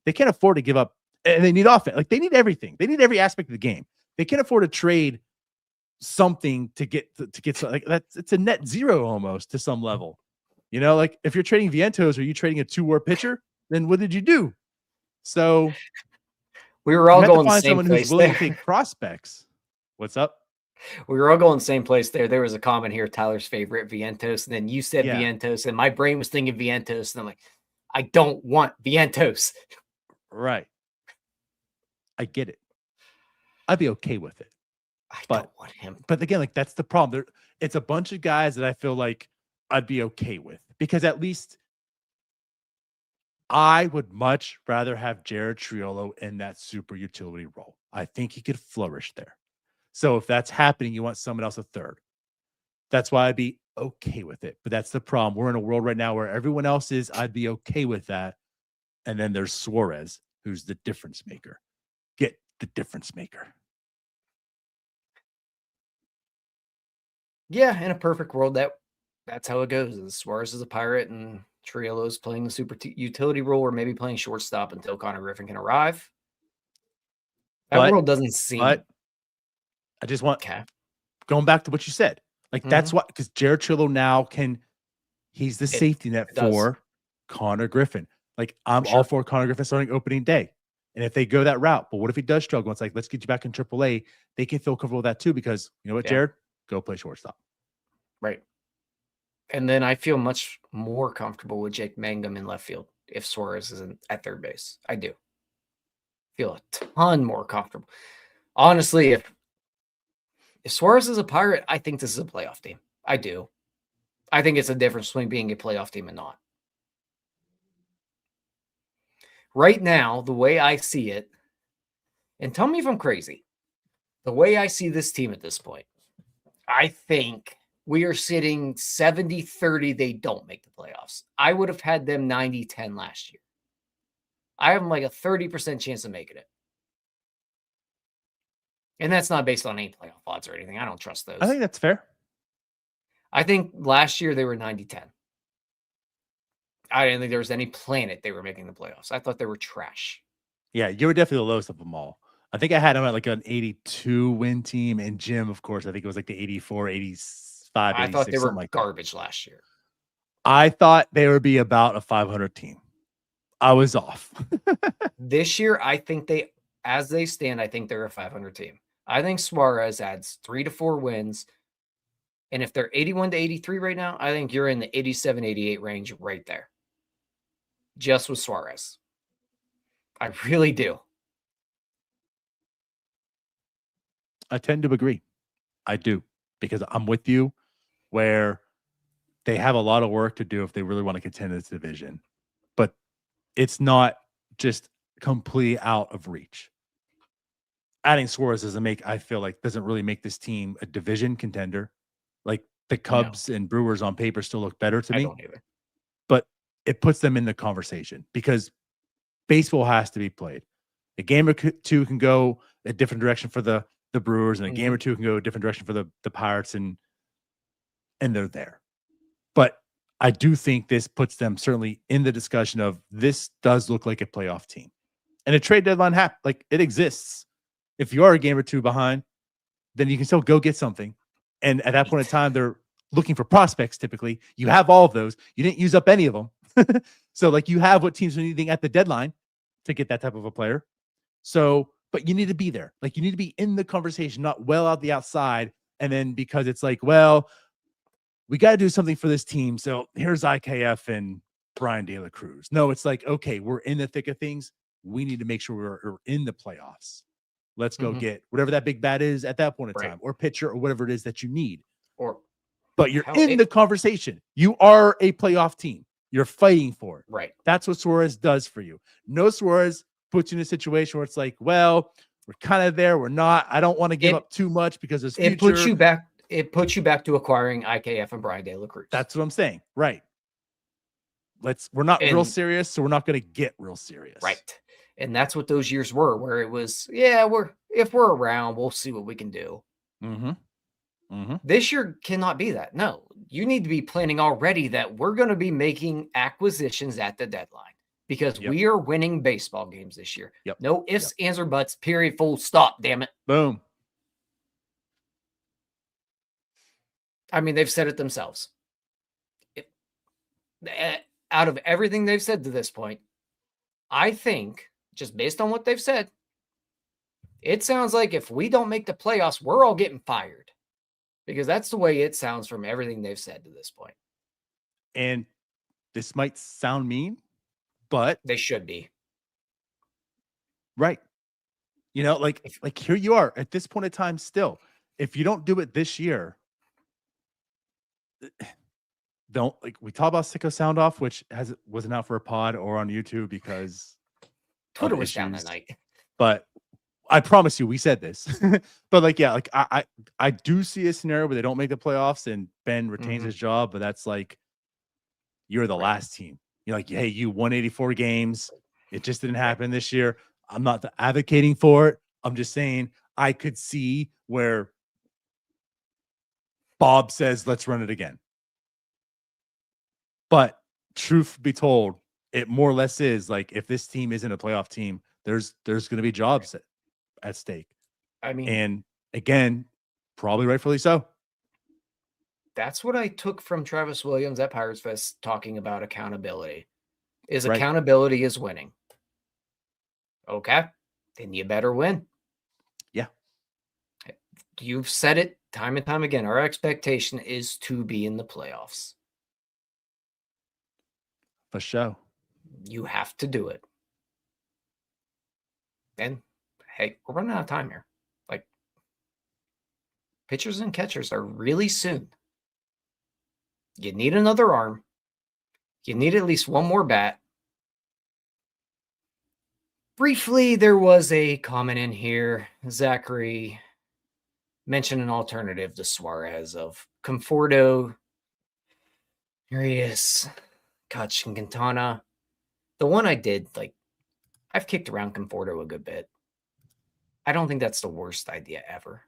They can't afford to give up, and they need offense. Like they need everything. They need every aspect of the game. They can't afford to trade something to get like that's it's a net zero almost to some level. You know, like if you're trading Vientos, are you trading a 2-war pitcher? Then what did you do? So we were all going the same someone place who's willing there. to take prospects. What's up? We were all going the same place there. There was a comment here, Tyler's favorite, Vientos, and then you said Vientos, and my brain was thinking Vientos, and I'm like, I don't want Vientos. Right. I get it. I'd be okay with it. I don't want him. But again, like that's the problem. It's a bunch of guys that I feel like I'd be okay with, because at least I would much rather have Jared Triolo in that super utility role. I think he could flourish there. So if that's happening, you want someone else a third. That's why I'd be okay with it. But that's the problem. We're in a world right now where everyone else is, I'd be okay with that. And then there's Suarez, who's the difference maker. Get the difference maker. Yeah, in a perfect world, that's how it goes. Suarez is a Pirate and Triolo's playing the super utility role, or maybe playing shortstop until Connor Griffin can arrive. That world doesn't seem. But I just want going back to what you said. Like that's why, because Jared Triolo now he's the safety net for Connor Griffin. Like I'm all for Connor Griffin starting opening day. And if they go that route, but what if he does struggle? It's like, let's get you back in AAA. They can feel comfortable with that too, because you know what, Jared? Go play shortstop. Right. And then I feel much more comfortable with Jake Mangum in left field if Suarez isn't at third base. I do. Feel a ton more comfortable. Honestly, if Suarez is a Pirate, I think this is a playoff team. I do. I think it's a difference between being a playoff team and not. Right now, the way I see it, and tell me if I'm crazy, the way I see this team at this point, I think we are sitting 70-30. They don't make the playoffs. I would have had them 90-10 last year. I have them like a 30% chance of making it. And that's not based on any playoff odds or anything. I don't trust those. I think that's fair. I think last year they were 90-10. I didn't think there was any planet they were making the playoffs. I thought they were trash. Yeah, you were definitely the lowest of them all. I think I had them at like an 82 win team, and Jim, of course, I think it was like the 84, 85, 86, I thought they were like garbage last year. I thought they would be about a 500 team. I was off. This year, I think as they stand, I think they're a 500 team. I think Suarez adds 3 to 4 wins. And if they're 81-83 right now, I think you're in the 87-88 range right there. Just with Suarez. I really do. I tend to agree. I do, because I'm with you where they have a lot of work to do if they really want to contend in this division. But it's not just completely out of reach. Adding Suarez I feel like doesn't really make this team a division contender. Like the Cubs and Brewers on paper still look better to me. I don't either. But it puts them in the conversation, because baseball has to be played. A game or two can go a different direction for the Brewers, and a game or two can go a different direction for the Pirates, and they're there. But I do think this puts them certainly in the discussion of this does look like a playoff team. And a trade deadline like it exists. If you are a game or two behind, then you can still go get something. And at that point in time, they're looking for prospects typically. You have all of those. You didn't use up any of them. So like you have what teams are needing at the deadline to get that type of a player. So, but you need to be there. Like you need to be in the conversation, not well out the outside. And then because it's like, well, we got to do something for this team. So here's IKF and Brian De La Cruz. No, it's like, okay, we're in the thick of things. We need to make sure we're in the playoffs. Let's go get whatever that big bat is at that point in Right. time, or pitcher, or whatever it is that you need. But you're in the conversation. You are a playoff team. You're fighting for it. Right. That's what Suarez does for you. No Suarez puts you in a situation where it's like, well, we're kind of there. We're not. I don't want to give up too much because there's future. It puts you back to acquiring IKF and Brian De La Cruz. That's what I'm saying. Right. We're not real serious, so we're not going to get real serious. Right. And that's what those years were, where it was, if we're around, we'll see what we can do. This year cannot be that. No, you need to be planning already that we're going to be making acquisitions at the deadline because we are winning baseball games this year. No ifs, ands, or buts, period, full stop, damn it. Boom. I mean, they've said it themselves. Out of everything they've said to this point, I think, just based on what they've said, it sounds like if we don't make the playoffs, we're all getting fired. Because that's the way it sounds from everything they've said to this point. And this might sound mean, but they should be. Right. You know, like here you are at this point in time still. If you don't do it this year, we talk about Sicko Sound Off, which wasn't out for a pod or on YouTube because Twitter was down that night. But I promise you, we said this. But I do see a scenario where they don't make the playoffs and Ben retains his job, but that's like you're the last team. You're like, hey, you won 84 games. It just didn't happen this year. I'm not advocating for it. I'm just saying I could see where Bob says, let's run it again. But truth be told, it more or less is like if this team isn't a playoff team, there's going to be jobs at stake. I mean, and again, probably rightfully so. That's what I took from Travis Williams at Pirates Fest talking about accountability. Accountability is winning. Okay, then you better win. Yeah. You've said it time and time again. Our expectation is to be in the playoffs. For sure. You have to do it. And hey, we're running out of time here. Like, pitchers and catchers are really soon. You need another arm. You need at least one more bat. Briefly, there was a comment in here. Zachary mentioned an alternative to Suarez of Conforto, Urias, Kutch, and Quintana. The one I did, I've kicked around Conforto a good bit. I don't think that's the worst idea ever.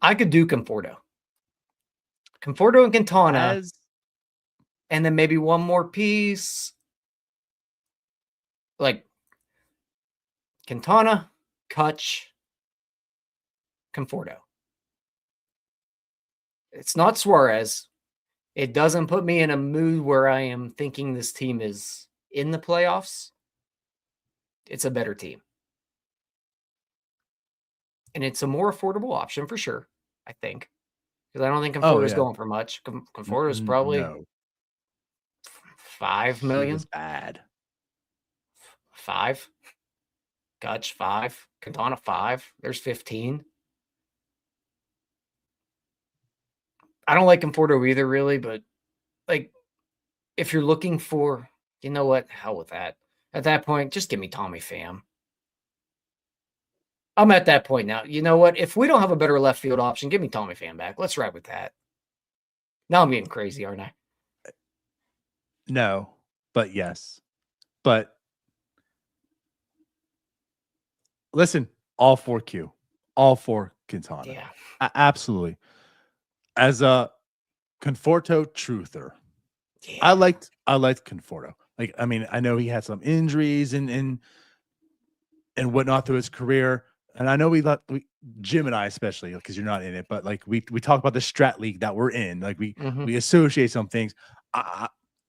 I could do Conforto and Quintana, and then maybe one more piece. Like Quintana, Kutch, Conforto. It's not Suarez. It doesn't put me in a mood where I am thinking this team is in the playoffs. It's a better team. And it's a more affordable option for sure, I think. Because I don't think Conforto's going for much. Conforto's probably $5 million. It's bad. 5. Kutch 5. Quintana 5. There's 15. I don't like Conforto either, really, but if you're looking for, you know what, hell with that. At that point, just give me Tommy Pham. I'm at that point now. You know what? If we don't have a better left field option, give me Tommy Pham back. Let's ride with that. Now I'm getting crazy, aren't I? No, but yes. But listen, all for Q. All for Quintana. Yeah. Absolutely. As a Conforto truther, I liked Conforto. I know he had some injuries and whatnot through his career. And I know Jim and I especially, because you're not in it, but we talk about the strat league that we're in. We associate some things.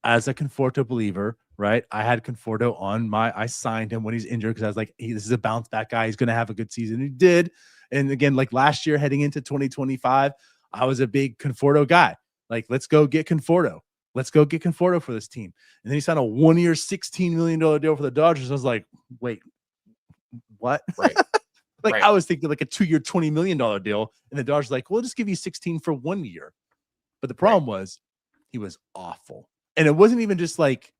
As a Conforto believer, right? I had Conforto on I signed him when he's injured because I was like, hey, this is a bounce back guy. He's going to have a good season. He did. And again, last year heading into 2025, I was a big Conforto guy. Let's go get Conforto. let's go get Conforto for this team. And then he signed a 1-year, $16 million deal for the Dodgers. I was like, wait, what? Right. Like Right. I was thinking like a 2-year, $20 million deal. And the Dodgers like, we'll just give you 16 for 1 year. But the problem was he was awful. And it wasn't even just like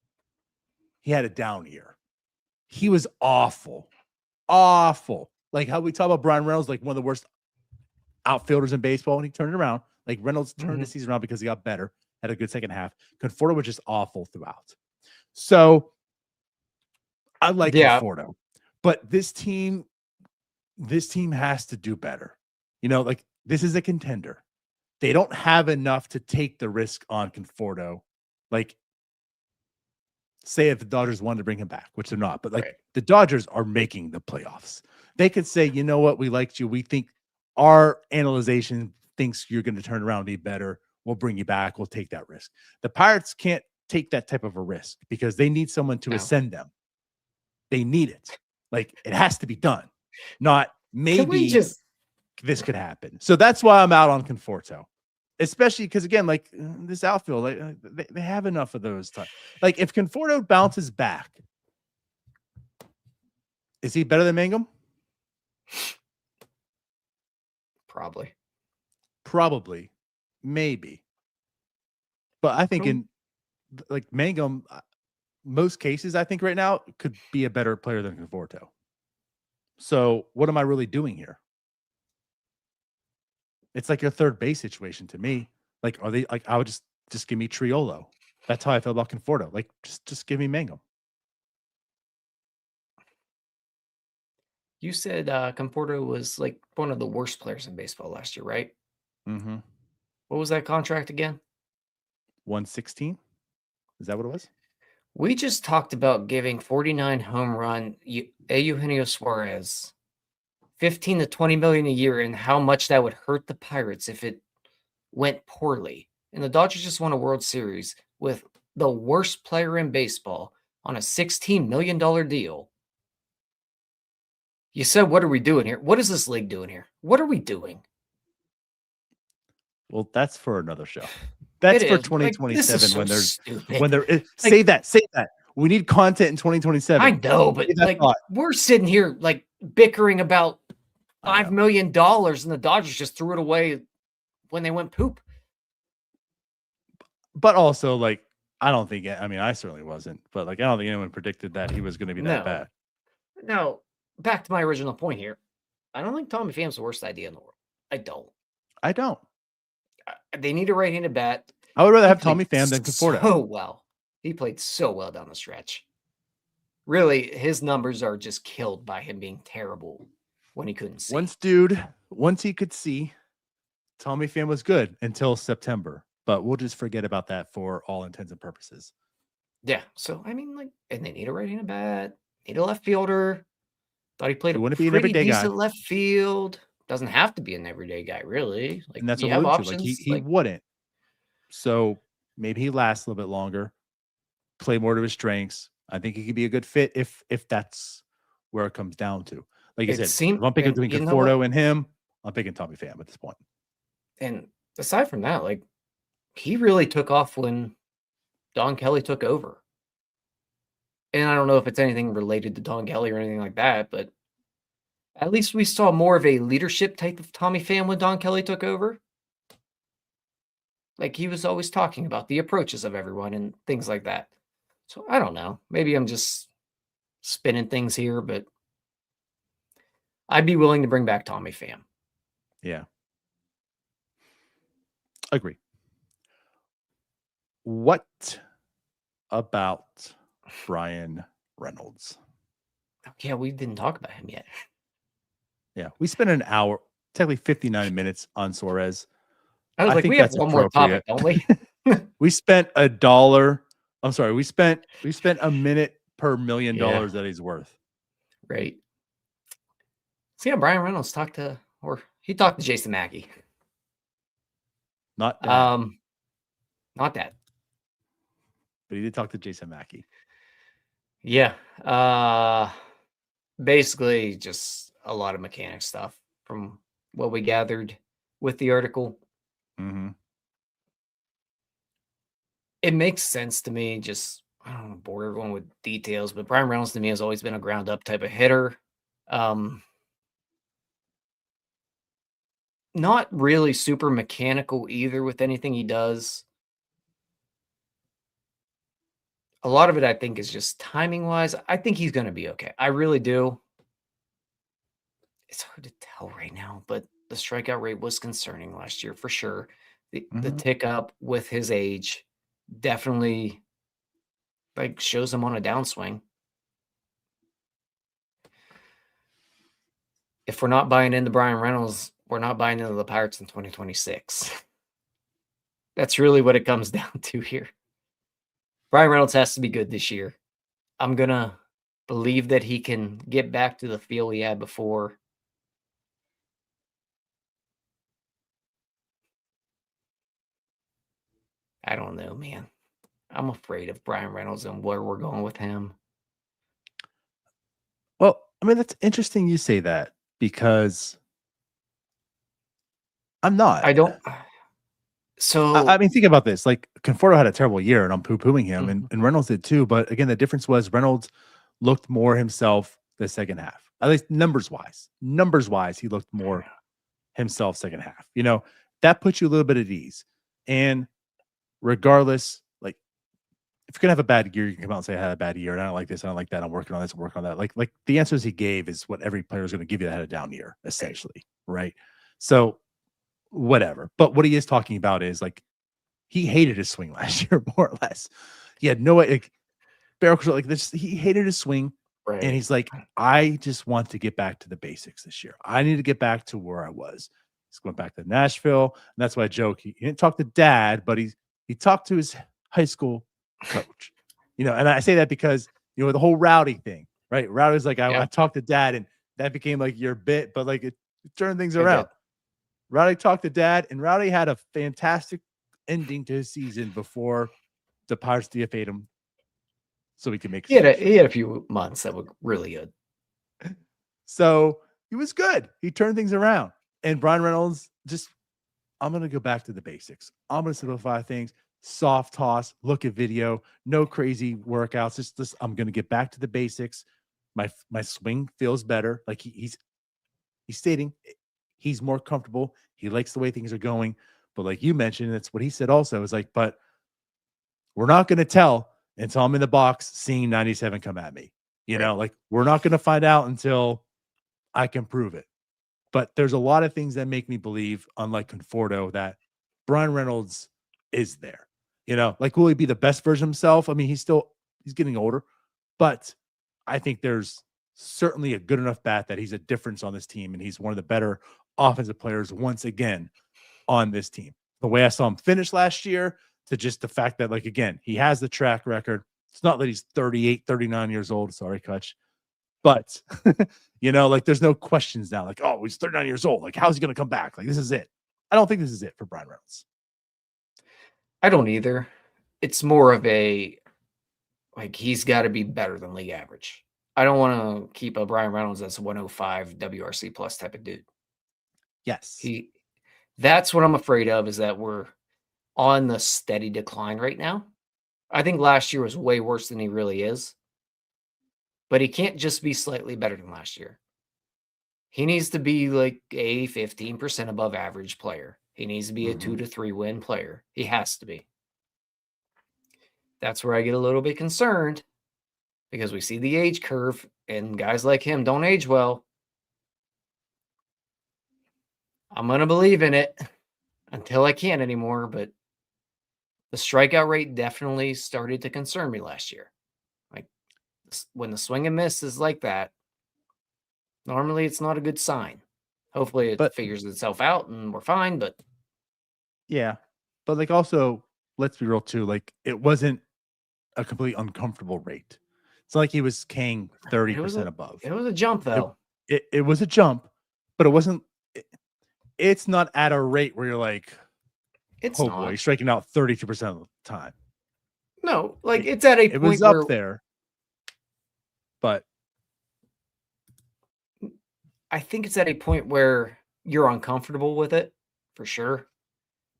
he had a down year. He was awful. Awful. Like how we talk about Bryan Reynolds, like one of the worst outfielders in baseball, and he turned it around. Like Reynolds turned the season around because he got better, had a good second half. Conforto was just awful throughout. So I like Conforto, but this team has to do better. You know, like this is a contender. They don't have enough to take the risk on Conforto. Like, say if the Dodgers wanted to bring him back, which they're not, but like the Dodgers are making the playoffs. They could say, you know what, we liked you. We think our analyzation thinks you're going to turn around and be better. We'll bring you back. We'll take that risk. The Pirates can't take that type of a risk because they need someone to ascend them. They need it. Like it has to be done. Not maybe this could happen. So that's why I'm out on Conforto. Especially because again, like this outfield, like they have enough of those types. Like if Conforto bounces back, is he better than Mangum? Probably, maybe. But I think in like Mangum, most cases, I think right now could be a better player than Conforto. So what am I really doing here? It's like a third base situation to me. Like, are they like, I would just give me Triolo. That's how I feel about Conforto. Like, just give me Mangum. You said Conforto was like one of the worst players in baseball last year, right? Mm-hmm. What was that contract again? 116? Is that what it was? We just talked about giving 49 home run Eugenio Suarez 15 to 20 million a year and how much that would hurt the Pirates if it went poorly. And the Dodgers just won a World Series with the worst player in baseball on a $16 million deal. You said, what are we doing here? What is this league doing here? What are we doing? Well, that's for another show. That's for 2027 when there's say that. We need content in 2027. I know, but like we're sitting here like bickering about $5 million and the Dodgers just threw it away when they went poop. But also, like, I don't think, I mean, I certainly wasn't, but like, I don't think anyone predicted that he was going to be that bad. No, back to my original point here. I don't think Tommy Pham's the worst idea in the world. I don't. They need a right-handed bat. I would rather have Tommy Pham than Conforto. So well. He played so well down the stretch. Really, his numbers are just killed by him being terrible when he couldn't see. Once he could see, Tommy Pham was good until September. But we'll just forget about that for all intents and purposes. Yeah. So, I mean, like, and they need a right-handed bat, need a left fielder. Thought he played a pretty decent left field. Doesn't have to be an everyday guy, really. Like, and that's you what have options. options. Like he wouldn't. So maybe he lasts a little bit longer, play more to his strengths. I think he could be a good fit if that's where it comes down to. Like I said, if I'm picking between Conforto and him, I'm picking Tommy Pham at this point. And aside from that, like, he really took off when Don Kelly took over. And I don't know if it's anything related to Don Kelly or anything like that, but at least we saw more of a leadership type of Tommy Pham when Don Kelly took over. Like, he was always talking about the approaches of everyone and things like that. So I don't know. Maybe I'm just spinning things here, but I'd be willing to bring back Tommy Pham. Yeah. Agree. What about Bryan Reynolds? Yeah, we didn't talk about him yet. Yeah, we spent an hour, technically 59 minutes on Suarez. I was like, we have one more topic, don't we? We spent $1. I'm sorry, we spent a minute per $1 million that he's worth. Right. See how Bryan Reynolds talked to Jason Mackey. Not that. Not that. But he did talk to Jason Mackey. Yeah. Basically just a lot of mechanic stuff from what we gathered with the article. Mm-hmm. it makes sense to me. Just I don't want to bore everyone with details, but Bryan Reynolds to me has always been a ground up type of hitter. Not really super mechanical either with anything he does. A lot of it, I think, is just timing wise. I think he's going to be okay. I really do. It's hard to tell right now, but the strikeout rate was concerning last year for sure. The tick up with his age definitely like shows him on a downswing. If we're not buying into Bryan Reynolds, we're not buying into the Pirates in 2026. That's really what it comes down to here. Bryan Reynolds has to be good this year. I'm going to believe that he can get back to the feel he had before. I don't know, man. I'm afraid of Bryan Reynolds and where we're going with him. Well, I mean, that's interesting you say that because I'm not. I don't. So I mean, think about this. Like Conforto had a terrible year, and I'm poo-pooing him, and Reynolds did too. But again, the difference was Reynolds looked more himself the second half, at least numbers wise. Numbers wise, he looked more himself second half. You know, that puts you a little bit at ease. And regardless, like if you're gonna have a bad year, you can come out and say I had a bad year, and I don't like this, I don't like that, I'm working on this, I'm working on that. Like the answers he gave is what every player is going to give you that had a down year, essentially, right? So whatever. But what he is talking about is like he hated his swing last year, more or less. He had no like barrel control, like this. He hated his swing, right. And he's like, I just want to get back to the basics this year. I need to get back to where I was. He's going back to Nashville, and that's why I joke. He didn't talk to dad, but he talked to his high school coach. You know, and I say that because you know the whole Rowdy thing, right? Rowdy's like, I talked to dad, and that became like your bit, but like it turned things around. Rowdy talked to dad, and Rowdy had a fantastic ending to his season before the Pirates DFA'd him, so he could make. He had a few months that were really good. So he was good. He turned things around. And Bryan Reynolds just, I'm going to go back to the basics. I'm going to simplify things. Soft toss, look at video, no crazy workouts. Just I'm going to get back to the basics. My swing feels better. Like he's stating he's more comfortable. He likes the way things are going. But like you mentioned, that's what he said also is like, but we're not going to tell until I'm in the box seeing 97 come at me. You know, like we're not going to find out until I can prove it. But there's a lot of things that make me believe, unlike Conforto, that Bryan Reynolds is there. You know, like will he be the best version of himself? I mean, he's getting older, but I think there's certainly a good enough bat that he's a difference on this team, and he's one of the better offensive players once again on this team. The way I saw him finish last year, to just the fact that, like, again, he has the track record. It's not that he's 38, 39 years old. Sorry, Kutch. But, you know, like there's no questions now. Like, oh, he's 39 years old. Like, how's he going to come back? Like, this is it. I don't think this is it for Bryan Reynolds. I don't either. It's more of a, like, he's got to be better than league average. I don't want to keep a Bryan Reynolds that's 105 WRC plus type of dude. Yes. That's what I'm afraid of, is that we're on the steady decline right now. I think last year was way worse than he really is. But he can't just be slightly better than last year. He needs to be like a 15% above average player. He needs to be a 2 to 3 win player. He has to be. That's where I get a little bit concerned, because we see the age curve and guys like him don't age well. I'm going to believe in it until I can't anymore, but the strikeout rate definitely started to concern me last year. When the swing and miss is like that, normally it's not a good sign. Hopefully it figures itself out and we're fine, but yeah. But like also, let's be real too, like it wasn't a completely uncomfortable rate. It's not like he was Kang 30% above. It was a jump though. It was a jump, but it wasn't it's not at a rate where you're like, it's oh boy, he's striking out 32% of the time. No, like it's at a point was up there. But I think it's at a point where you're uncomfortable with it, for sure.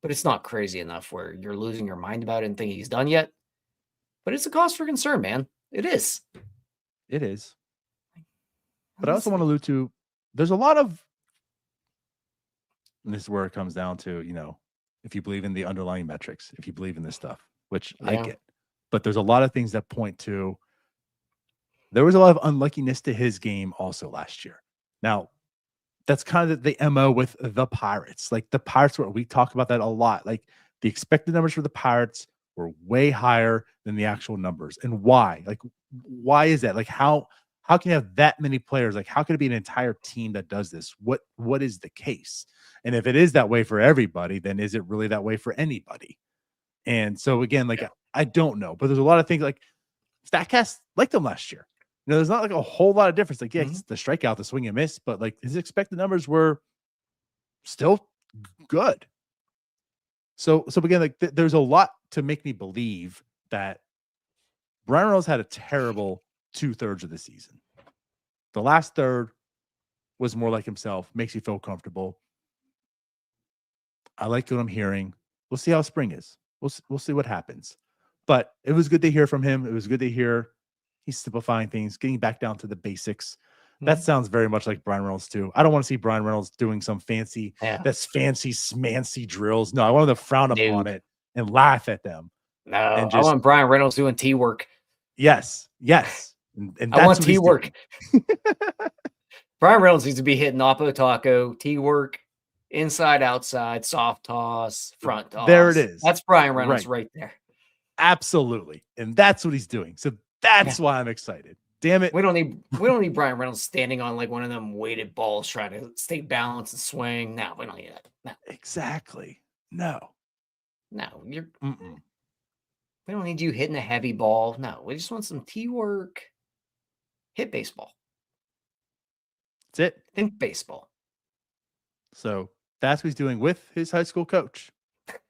but it's not crazy enough where you're losing your mind about it and thinking he's done yet. But it's a cause for concern, man. It is. It is. But I also want to allude to, there's a lot of, and this is where it comes down to, if you believe in the underlying metrics, if you believe in this stuff, which I get, but there's a lot of things that point to, there was a lot of unluckiness to his game also last year. Now, that's kind of the MO with the Pirates. Like the Pirates, we talk about that a lot. Like the expected numbers for the Pirates were way higher than the actual numbers. And why? Like, why is that? Like, how can you have that many players? Like, how could it be an entire team that does this? What is the case? And if it is that way for everybody, then is it really that way for anybody? And so again, like, I don't know, but there's a lot of things like StatCast liked him last year. There's not like a whole lot of difference. Like, he's the strikeout, the swing and miss, but like his expected numbers were still good. So again, like there's a lot to make me believe that Bryan Reynolds had a terrible 2/3 of the season. The last third was more like himself, makes you feel comfortable. I like what I'm hearing. We'll see how spring is. We'll see what happens. But it was good to hear from him. It was good to hear he's simplifying things, getting back down to the basics. That sounds very much like Bryan Reynolds too. I don't want to see Bryan Reynolds doing some fancy smancy drills. No, I want him to frown upon it and laugh at them. No, I want Bryan Reynolds doing T work. Yes. And I want T work. Bryan Reynolds needs to be hitting Oppo Taco, T work, inside, outside, soft toss, front toss. There it is. That's Bryan Reynolds right there. Absolutely. And that's what he's doing. So that's why I'm excited. Damn it. We don't need Bryan Reynolds standing on like one of them weighted balls trying to stay balanced and swing. No, we don't need that. No. Exactly. No. We don't need you hitting a heavy ball. No, we just want some T work. Hit baseball. That's it. Think baseball. So that's what he's doing with his high school coach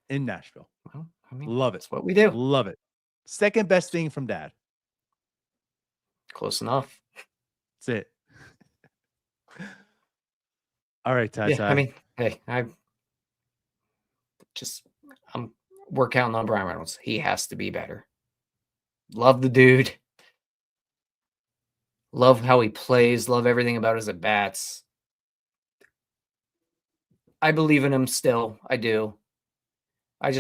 in Nashville. Well, I mean, love it. That's what we do. Love it. Second best thing from Dad. Close enough. That's it. All right, Ty. I mean, hey, we're counting on Bryan Reynolds. He has to be better. Love the dude. Love how he plays. Love everything about his at bats. I believe in him still. I do. I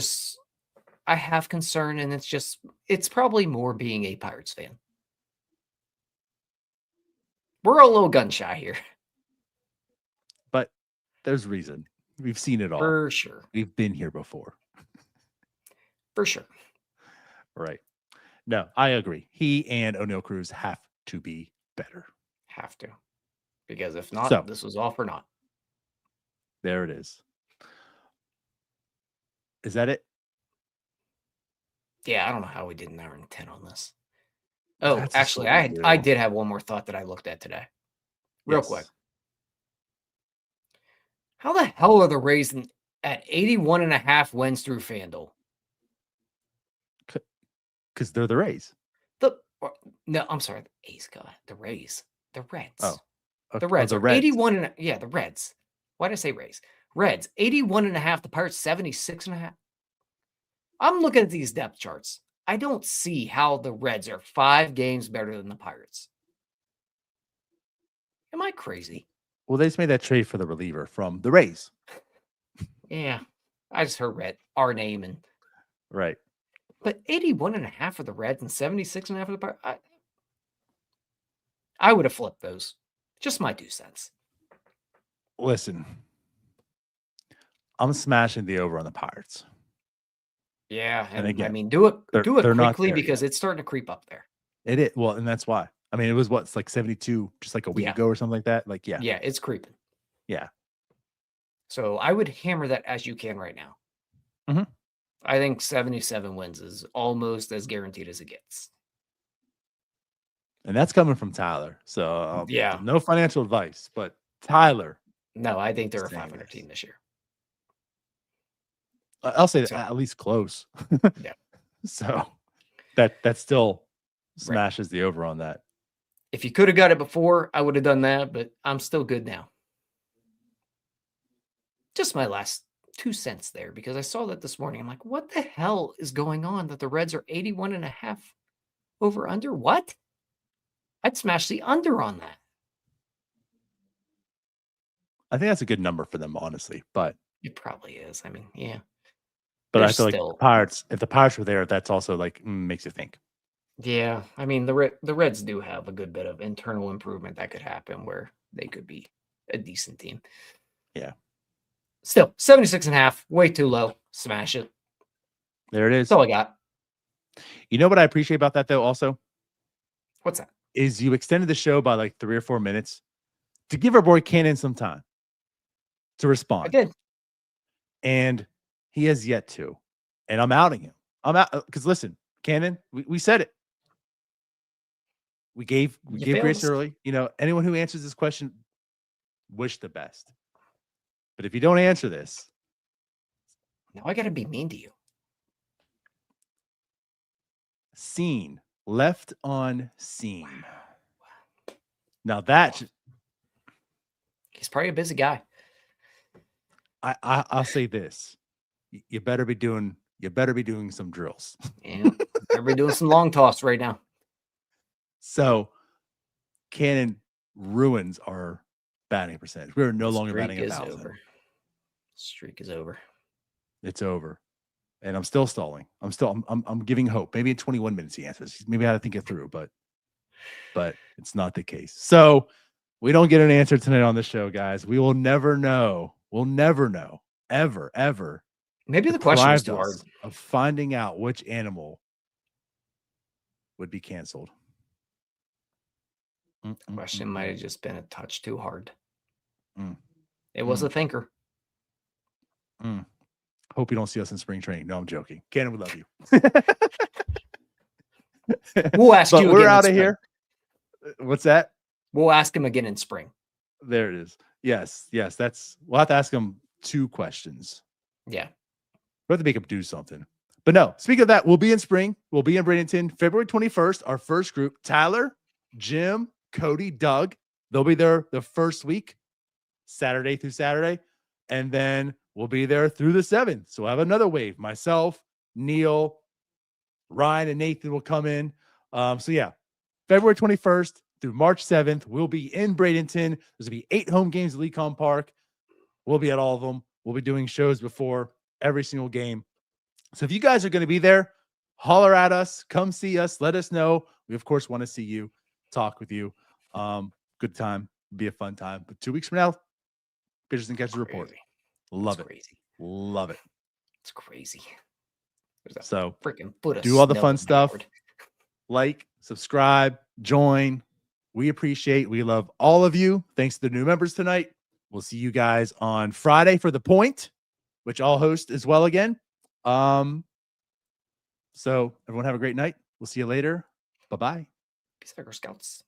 have concern, and it's probably more being a Pirates fan. We're a little gun shy here. But there's reason. We've seen it all. For sure. We've been here before. For sure. Right. No, I agree. He and O'Neal Cruz have to be better. Have to. Because if not, this was all for naught. There it is. Is that it? Yeah, I don't know how we did an hour and 10 on this. Oh, actually, I did have one more thought that I looked at today. Real quick. How the hell are the Rays at 81.5 wins through FanDuel? Because they're the Rays. No, I'm sorry. The A's, God. The Rays. The Reds. Oh. The Reds. The Reds. 81 the Reds. Why did I say Rays? Reds. 81.5. The Pirates, 76.5. I'm looking at these depth charts. I don't see how the Reds are 5 games better than the Pirates. Am I crazy? Well, they just made that trade for the reliever from the Rays. Yeah. I just heard our name and right. But 81.5 for the Reds and 76.5 for the Pirates. I would have flipped those. Just my 2 cents. Listen. I'm smashing the over on the Pirates. Yeah, and again, I mean, do it quickly because it's starting to creep up there. It is. Well, and that's why. I mean, it was it's like 72 just like a week ago or something like that. Like, yeah. Yeah, it's creeping. Yeah. So I would hammer that as you can right now. Mm-hmm. I think 77 wins is almost as guaranteed as it gets. And that's coming from Tyler. So, yeah. No financial advice, but Tyler. No, I think they're a 500 team this year. I'll say at least close. Yeah. So that still smashes the over on that. If you could have got it before, I would have done that, but I'm still good now. Just my last 2 cents there because I saw that this morning. I'm like, what the hell is going on that the Reds are 81.5 over under? What? I'd smash the under on that. I think that's a good number for them, honestly. But It probably is. I mean, yeah. but I There's feel like still- the Pirates, if the Pirates were there, that's also like makes you think. Yeah, I mean the Reds do have a good bit of internal improvement that could happen where they could be a decent team. Yeah. Still, 76.5, way too low. Smash it. There it is. That's all I got. You know what I appreciate about that though, also, What's that? is you extended the show by like 3 or 4 minutes to give our boy Cannon some time to respond. I did. And he has yet to. And I'm outing him. I'm out because listen, Cannon, we said it. We gave grace early. You know, anyone who answers this question, wish the best. But if you don't answer this, Now I got to be mean to you. scene left on scene. Now that He's probably a busy guy. I'll say this: you better be doing some drills. Yeah, better be doing some long toss right now. So, Cannon ruins our batting percentage. We're no longer batting 1,000. Streak is over. It's over, and I'm still stalling. I'm giving hope. Maybe in 21 minutes he answers. Maybe I had to think it through, but it's not the case. So we don't get an answer tonight on the show, guys. We will never know. We'll never know ever. Maybe the question was too hard. Of finding out which animal would be canceled. The question might have just been a touch too hard. Mm. It was a thinker. Hope you don't see us in spring training. No, I'm joking. Cannon, we love you. We'll ask but you. We're again out in of spring. here. What's that? We'll ask him again in spring. There it is. Yes. We'll have to ask him 2 questions. Yeah. We'll have to make him do something. But no, speaking of that, we'll be in spring. We'll be in Bradenton February 21st. Our first group, Tyler, Jim, Cody, Doug. They'll be there the first week, Saturday through Saturday. And then we'll be there through the 7th. So we'll have another wave. Myself, Neil, Ryan, and Nathan will come in. So yeah, February 21st through March 7th, we'll be in Bradenton. There's going to be 8 home games at Lecon Park. We'll be at all of them. We'll be doing shows before every single game. So if you guys are going to be there, holler at us, come see us, let us know. We, of course, want to see you, talk with you. Good time, be a fun time. But 2 weeks from now, Pitchers and Catchers report. Love it. Crazy. Love it. It's crazy. So freaking put do all the fun stuff. Like, subscribe, join. We appreciate, we love all of you. Thanks to the new members tonight. We'll see you guys on Friday for The Point, which I'll host as well again. So everyone have a great night. We'll see you later. Bye-bye. Peace out, Girl Scouts.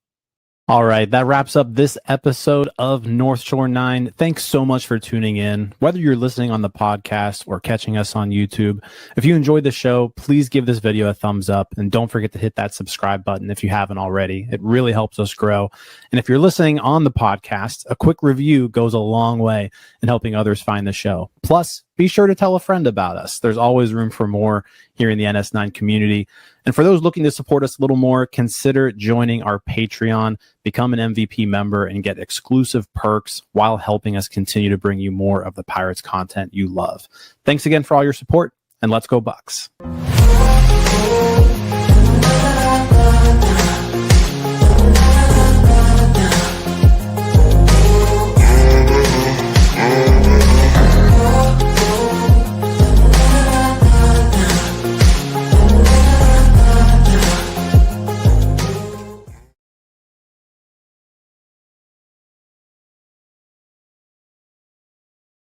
All right, that wraps up this episode of North Shore 9. Thanks so much for tuning in. Whether you're listening on the podcast or catching us on YouTube, if you enjoyed the show, please give this video a thumbs up and don't forget to hit that subscribe button if you haven't already. It really helps us grow. And if you're listening on the podcast, a quick review goes a long way in helping others find the show. Plus, be sure to tell a friend about us. There's always room for more here in the NS9 community. And for those looking to support us a little more, consider joining our Patreon, become an MVP member, and get exclusive perks while helping us continue to bring you more of the Pirates content you love. Thanks again for all your support, and let's go Bucks.